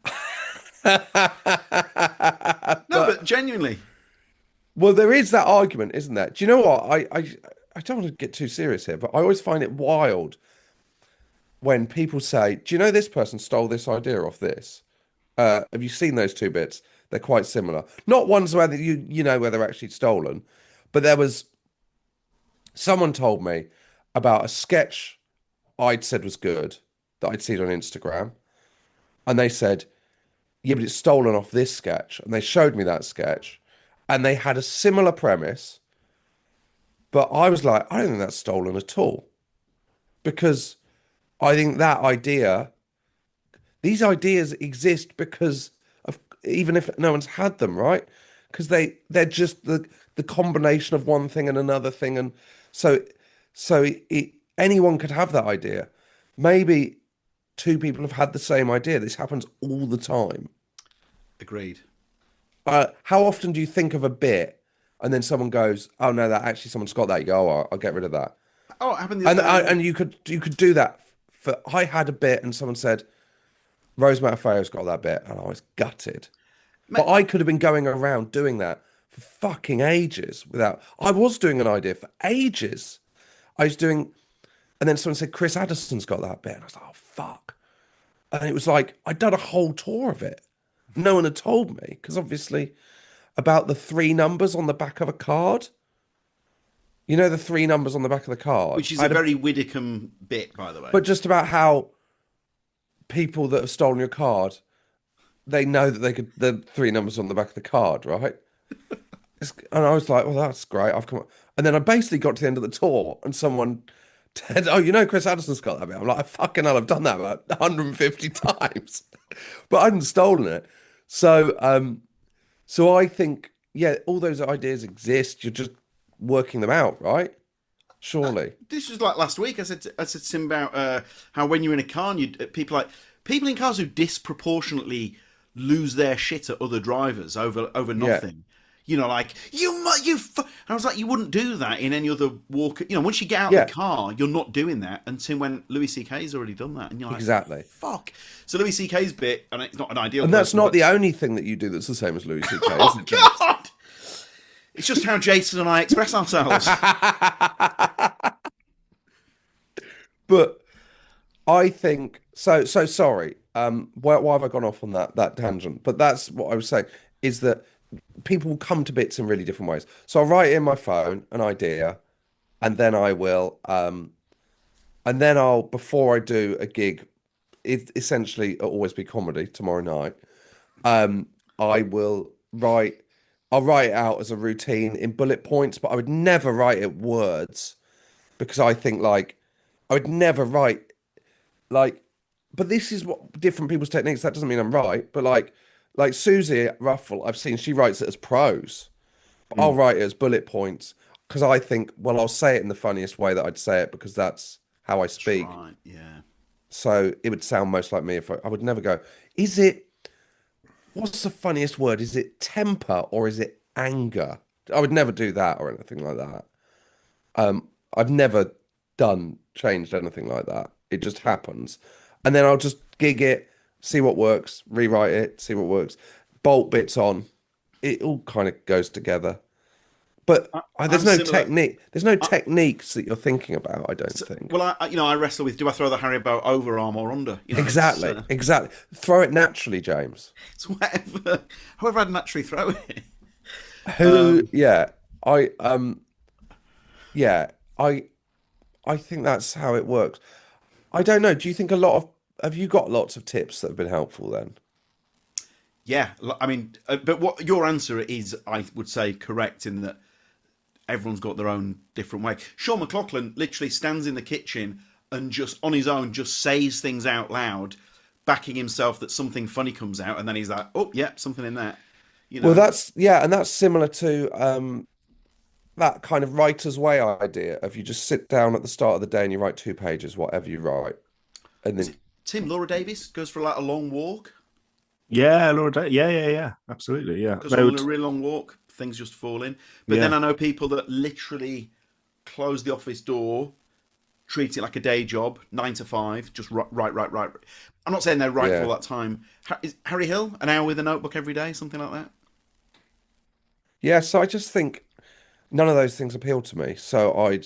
No, but genuinely. Well, there is that argument, isn't there? Do you know what? I don't want to get too serious here, but I always find it wild when people say, do you know this person stole this idea off this? Have you seen those two bits? They're quite similar. Not ones where you know where they're actually stolen, but there was someone told me about a sketch I'd said was good that I'd seen on Instagram, and they said, yeah, but it's stolen off this sketch, and they showed me that sketch, and they had a similar premise, but I was like, I don't think that's stolen at all, because I think that idea, these ideas exist because of, even if no one's had them, right? Because they're just the combination of one thing and another thing, and so anyone could have that idea. Maybe two people have had the same idea. This happens all the time. Agreed. How often do you think of a bit and then someone goes, "Oh no, that actually someone's got that." You go, "Oh, I'll get rid of that." Oh, it happened the other day. And you could do that. For I had a bit and someone said, "Rose Matafero's got that bit," and I was gutted. But I could have been going around doing that for fucking ages without. I was doing an idea for ages. I was doing, and then someone said, "Chris Addison's got that bit," and I was like, "Oh fuck!" And it was like I'd done a whole tour of it. No one had told me, because obviously about the 3 numbers on the back of a card. You know, the 3 numbers on the back of the card, which is a very Widdicombe bit, by the way. But just about how people that have stolen your card, they know that they could the 3 numbers on the back of the card, right? And I was like, well, that's great. I've come, and then I basically got to the end of the tour, and someone said, "Oh, you know, Chris Addison's got that bit." I'm like, fucking hell, I've done that about 150 times, but I hadn't stolen it. So I think, yeah, all those ideas exist. You're just working them out, right? Surely. This was like last week. I said to Tim about how when you're in a car, and people in cars who disproportionately lose their shit at other drivers over nothing. Yeah. You know, like I was like, you wouldn't do that in any other walk. You know, once you get out of the car, you're not doing that. And Tim went, Louis C.K.'s already done that, and you're like, exactly. Fuck. So Louis C.K.'s bit, and it's not an ideal. And that's not the only thing that you do that's the same as Louis C.K. Oh God! It's just how Jason and I express ourselves. But I think so. So sorry. Why have I gone off on that tangent? But that's what I was saying is that people will come to bits in really different ways. So I'll write in my phone an idea, and then I will, and then I'll before I do a gig, essentially at Always Be Comedy tomorrow night. I will write. I'll write it out as a routine in bullet points, but I would never write it words because I think like I would never write like. But this is what different people's techniques. That doesn't mean I'm right, but like Susie Ruffle, I've seen she writes it as prose. But I'll write it as bullet points because I think, well, I'll say it in the funniest way that I'd say it because that's how I speak. Right, yeah. So it would sound most like me if I would never go, is it, what's the funniest word? Is it temper or is it anger? I would never do that or anything like that. I've never changed anything like that. It just happens. And then I'll just gig it, see what works, rewrite it, see what works, bolt bits on. It all kind of goes together. But there's no technique. There's no techniques that you're thinking about, I don't think. Well, I wrestle with, do I throw the Harrier bow over arm or under? Exactly. Throw it naturally, James. It's whatever, however I'd naturally throw it. I think that's how it works. I don't know. Do you think have you got lots of tips that have been helpful then? Yeah, I mean, but what your answer is, I would say, correct in that everyone's got their own different way. Sean McLaughlin literally stands in the kitchen and just on his own just says things out loud, backing himself that something funny comes out, and then he's like, "Oh, yeah, something in there." Well, that's similar to that kind of writer's way idea of you just sit down at the start of the day and you write 2 pages, whatever you write, and then Laura Davies goes for like a long walk. Yeah, Laura. Yeah, absolutely. Yeah, goes on a really long walk. Things just fall in. But then I know people that literally close the office door, treat it like a day job, 9 to 5, just write. I'm not saying they're right for all that time. Is Harry Hill, an hour with a notebook every day, something like that? Yeah, so I just think none of those things appeal to me. So I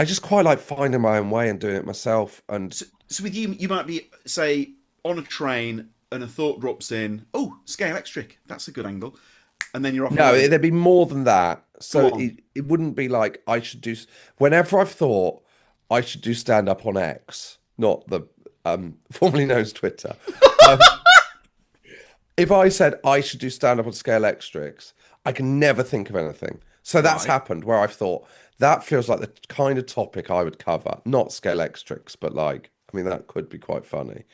just quite like finding my own way and doing it myself. And so with you might be, say, on a train and a thought drops in, oh, scale electric, that's a good angle. And then you're off. No, there'd be more than that. So it wouldn't be like I should do, whenever I've thought I should do stand up on X, not the formerly known as Twitter. If I said I should do stand up on Scale Electrics, I can never think of anything. So that's happened where I've thought that feels like the kind of topic I would cover, not Scale Electrics, but like, I mean, that could be quite funny.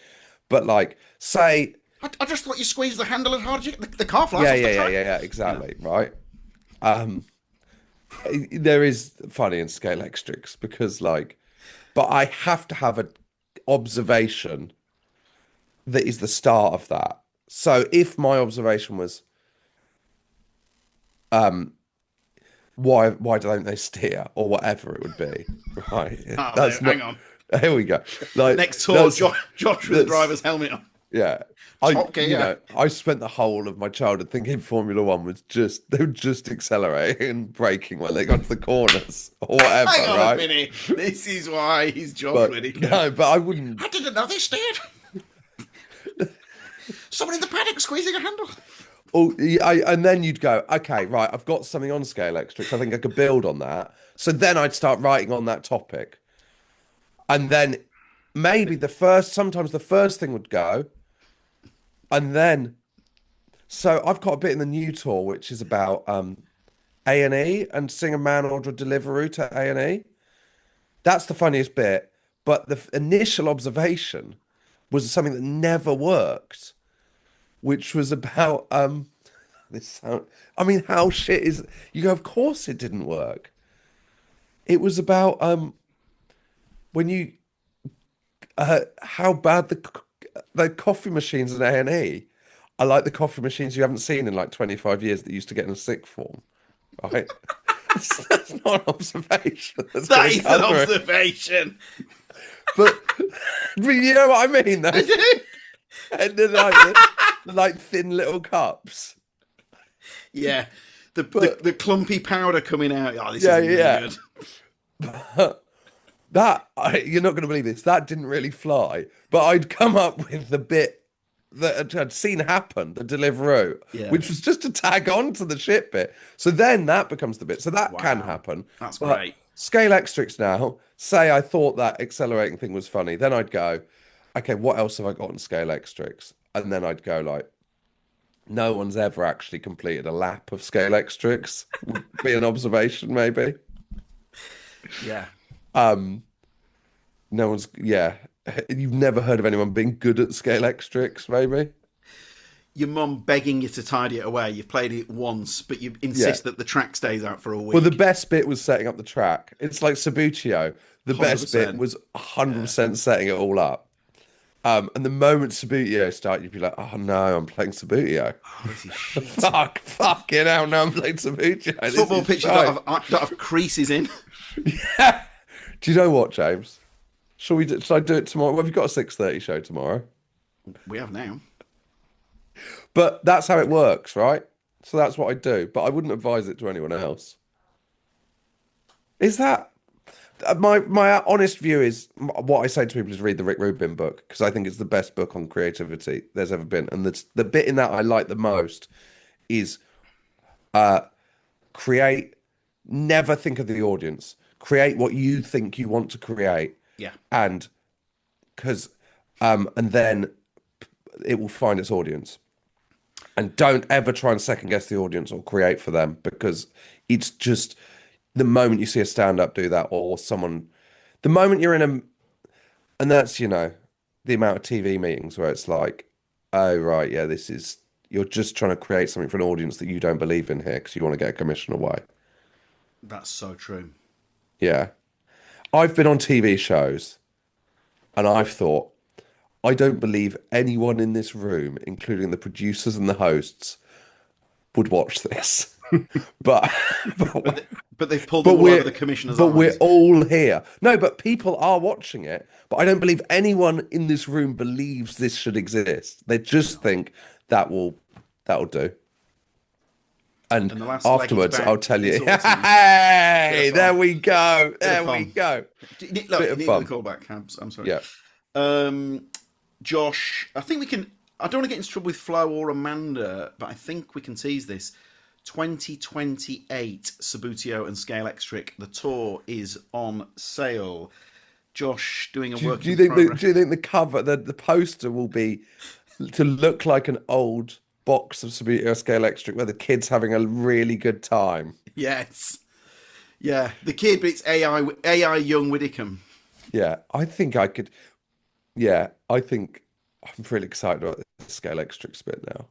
But like, say, I just thought you squeezed the handle as hard as you the car flies. Yeah, exactly, right. There is funny in Scale Electrics because like, but I have to have an observation that is the start of that. So if my observation was, why don't they steer or whatever it would be, right? Hang on. Here we go. Like next tour, Josh with the driver's helmet on. Yeah, I spent the whole of my childhood thinking Formula One was they were just accelerating and braking when they got to the corners or whatever. Hang on right? a minute. This is why he's Josh Widdicombe. No, but I wouldn't. I didn't know they steered. Someone in the paddock squeezing a handle. Oh, and then you'd go, okay, right, I've got something on Scale Electric. I think I could build on that. So then I'd start writing on that topic. And then maybe sometimes the first thing would go. And then, so I've got a bit in the new tour, which is about A&E and sing a man order a Deliveroo to A&E. That's the funniest bit. But the initial observation was something that never worked, which was about how shit is you go, of course it didn't work. It was about when you how bad the coffee machines in A&E are like the coffee machines you haven't seen in like 25 years that used to get in a sixth form, right? That's not an observation. That is an observation. But you know what I mean, though? I do. And then like thin little cups. Yeah, the clumpy powder coming out. Oh, this is really good. You're not going to believe this. That didn't really fly, but I'd come up with the bit that I'd seen happen, the Deliveroo, which was just to tag on to the shit bit. So then that becomes the bit. So that can happen. That's But great. Scale Extricts now, say I thought that accelerating thing was funny. Then I'd go, okay, what else have I got on Scale Extricts? And then I'd go like, no one's ever actually completed a lap of Scale Extricts. Would be an observation, maybe. Yeah. No one's, You've never heard of anyone being good at Scale Extricts, maybe? Your mum begging you to tidy it away. You've played it once, but you insist that the track stays out for a week. Well, the best bit was setting up the track. It's like Sabutio. The 100%. best bit was 100% setting it all up. And the moment Sabutio started, you'd be like, oh no, I'm playing Sabutio. Oh, this is shit. Fucking hell, now I'm playing Sabutio. Football pitches don't have creases in. Yeah. Do you know what, James? Should I do it tomorrow? Well, have you got a 6:30 show tomorrow? We have now. But that's how it works, right? So that's what I do. But I wouldn't advise it to anyone else. Is that... My honest view is, what I say to people is read the Rick Rubin book, because I think it's the best book on creativity there's ever been. And the bit in that I like the most is never think of the audience. Create what you think you want to create. Yeah. And then it will find its audience. And don't ever try and second guess the audience or create for them, because it's just the moment you see a stand-up do that, or the moment you're in and that's, the amount of TV meetings where it's like, oh, right, yeah, you're just trying to create something for an audience that you don't believe in here because you want to get a commission away. That's so true. Yeah. I've been on TV shows and I've thought, I don't believe anyone in this room, including the producers and the hosts, would watch this. but they've pulled the wool over the commissioner's eyes. But we're all here. No, but people are watching it. But I don't believe anyone in this room believes this should exist. They just think that'll do. And afterwards, I'll tell you. Hey, there we go. There we go. Look, you need the callback, Cabs. I'm sorry. Yeah. Josh, I think we can... I don't want to get into trouble with Flo or Amanda, but I think we can tease this. 2028 Sabutio and Scale Extric. The tour is on sale. Josh doing a work in progress. Do you think the cover, the poster will be to look like an old box of Sabutio Scale Extric where the kid's having a really good time? Yes. Yeah, the kid, but it's AI young Widdicombe. Yeah, I think I could... Yeah, I think I'm really excited about the Scale Extric bit now.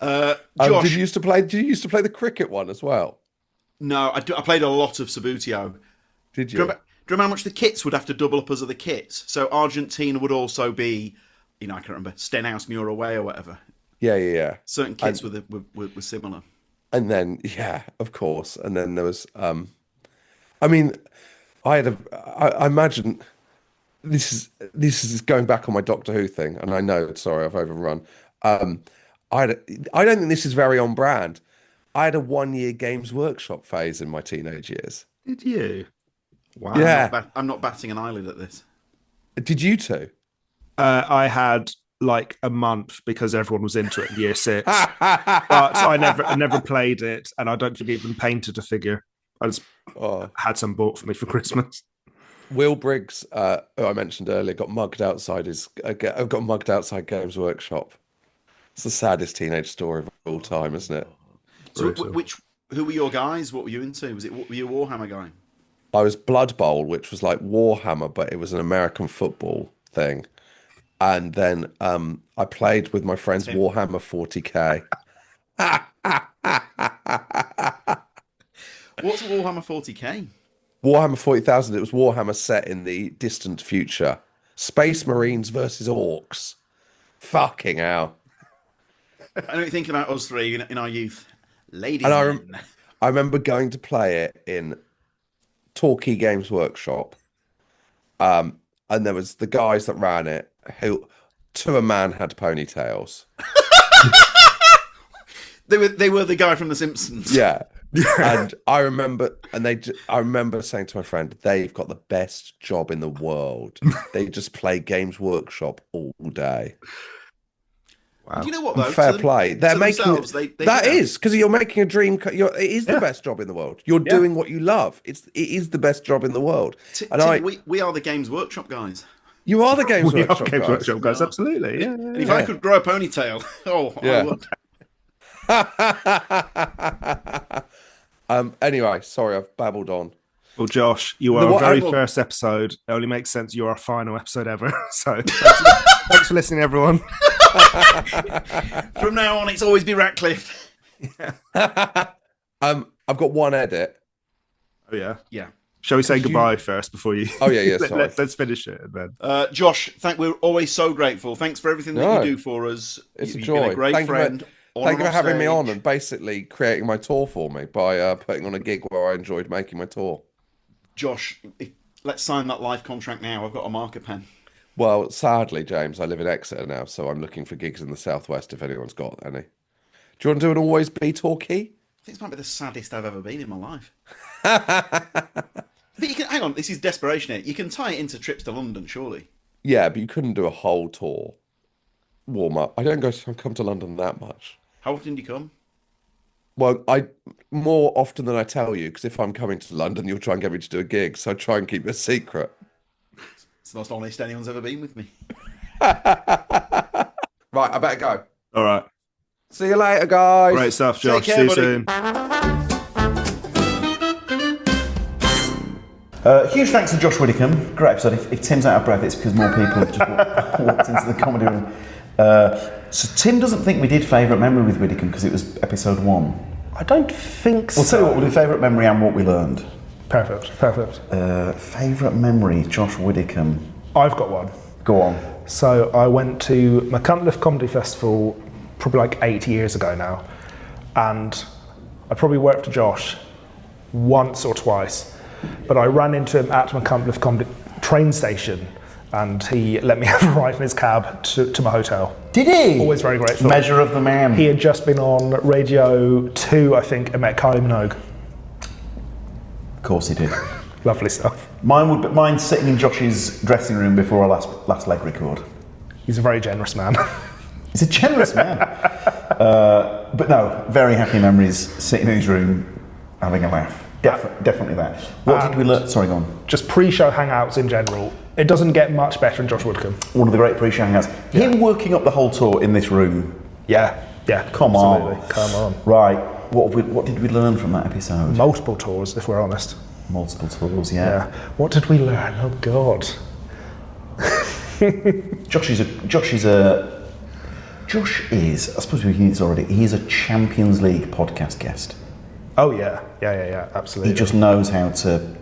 Josh, did you used to play the cricket one as well? No, I played a lot of Sabutio. Did you? Do you remember how much the kits would have to double up as other kits? So Argentina would also be, I can't remember, Stenhouse Muir away or whatever. Yeah. Certain kits were similar. And then, yeah, of course. And then there was, I imagine this is going back on my Doctor Who thing, and I know, sorry, I've overrun. I don't think this is very on brand. I had a 1-year Games Workshop phase in my teenage years. Did you? Wow. Yeah. I'm not batting an eyelid at this. Did you too? I had like a month because everyone was into it in year 6. But I never played it, and I don't think I even painted a figure. I just had some bought for me for Christmas. Will Briggs, who I mentioned earlier, got mugged outside Games Workshop. It's the saddest teenage story of all time, isn't it? So, who were your guys? What were you into? Were you a Warhammer guy? I was Blood Bowl, which was like Warhammer, but it was an American football thing. And then I played with my friends Warhammer 40k. What's Warhammer 40k? Warhammer 40,000. It was Warhammer set in the distant future. Space Marines versus Orcs. Fucking hell. I know you're thinking about us three in our youth. Ladies and I remember going to play it in Torquay Games Workshop. And there was the guys that ran it who, to a man, had ponytails. They were the guy from The Simpsons. Yeah. And I remember saying to my friend, they've got the best job in the world. They just play Games Workshop all day. Wow. Do you know what though? Fair play. They're making themselves, that is because you're making a dream. It is the best job in the world. You're doing what you love. It is the best job in the world. We are the Games Workshop guys. You are the Games We Workshop are Games guys. Workshop guys, absolutely. Yeah. And if I could grow a ponytail, I would. Anyway, sorry, I've babbled on. Well, Josh, you are our very first episode. It only makes sense you're our final episode ever. So thanks for listening, everyone. From now on, it's always be Ratcliffe. I've got one edit. Oh yeah, yeah. Shall we say goodbye first before you? Oh yeah. Sorry. Let's finish it then. Josh, we're always so grateful. Thanks for everything that you do for us. It's a You've joy. been a great friend. Thank you for having me on and basically creating my tour for me by putting on a gig where I enjoyed making my tour. Josh, let's sign that live contract now. I've got a marker pen. Well, sadly, James, I live in Exeter now, so I'm looking for gigs in the southwest if anyone's got any. Do you want to do an Always Be talkie? I think this might be the saddest I've ever been in my life. But you can hang on. This is desperation. You can tie it into trips to London, surely. Yeah, but you couldn't do a whole tour warm up. I don't come to London that much. How often do you come? Well, I more often than I tell you, because if I'm coming to London, you'll try and get me to do a gig, so I try and keep it a secret. It's the most honest anyone's ever been with me. Right, I better go. All right. See you later, guys. Great stuff, Josh. Take care, See you buddy. soon. Huge thanks to Josh Widdicombe. Great episode. If Tim's out of breath, it's because more people have just walked into the comedy room. So Tim doesn't think we did favourite memory with Widdicombe because it was episode 1. I don't think so. We'll tell you what, we'll do favourite memory and what we learned. Perfect. Favourite memory, Josh Widdicombe. I've got one. Go on. So I went to Machynlleth Comedy Festival probably like 8 years ago now, and I probably worked for Josh once or twice, but I ran into him at Machynlleth Comedy train station, and he let me have a ride in his cab to my hotel. Did he? Always very grateful. Measure of the man. He had just been on Radio 2, I think, and met Kylie Minogue. Of course he did. Lovely stuff. Mine's sitting in Josh's dressing room before our last leg record. He's a very generous man. He's a generous man. But no, very happy memories sitting in his room having a laugh. Definitely that. What did we learn? Sorry, go on. Just pre-show hangouts in general. It doesn't get much better than Josh Widdicombe. One of the great pre-show hangouts. Him working up the whole tour in this room. Yeah. Come absolutely. on. Come on. Right. What did we learn from that episode? Multiple tours, if we're honest. Multiple tours, yeah. What did we learn? Oh God. Josh is, I suppose we knew this already, he's a Champions League podcast guest. Oh yeah, absolutely. He just knows how to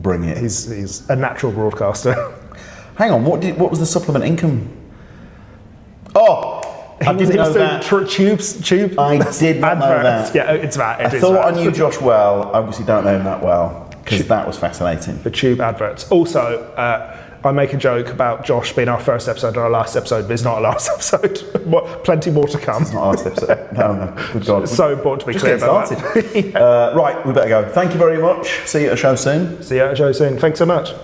bring it. He's a natural broadcaster. Hang on, what was the supplement income? Oh, I didn't know that. Tube. I did not know that. Yeah, it's that. I thought I knew Josh well. I obviously don't know him that well because that was fascinating. The Tube adverts. Also, I make a joke about Josh being our first episode and our last episode, but it's not our last episode. Plenty more to come. It's not our last episode. No. Good God. So important to be clear about that. Right, we better go. Thank you very much. See you at a show soon. Thanks so much.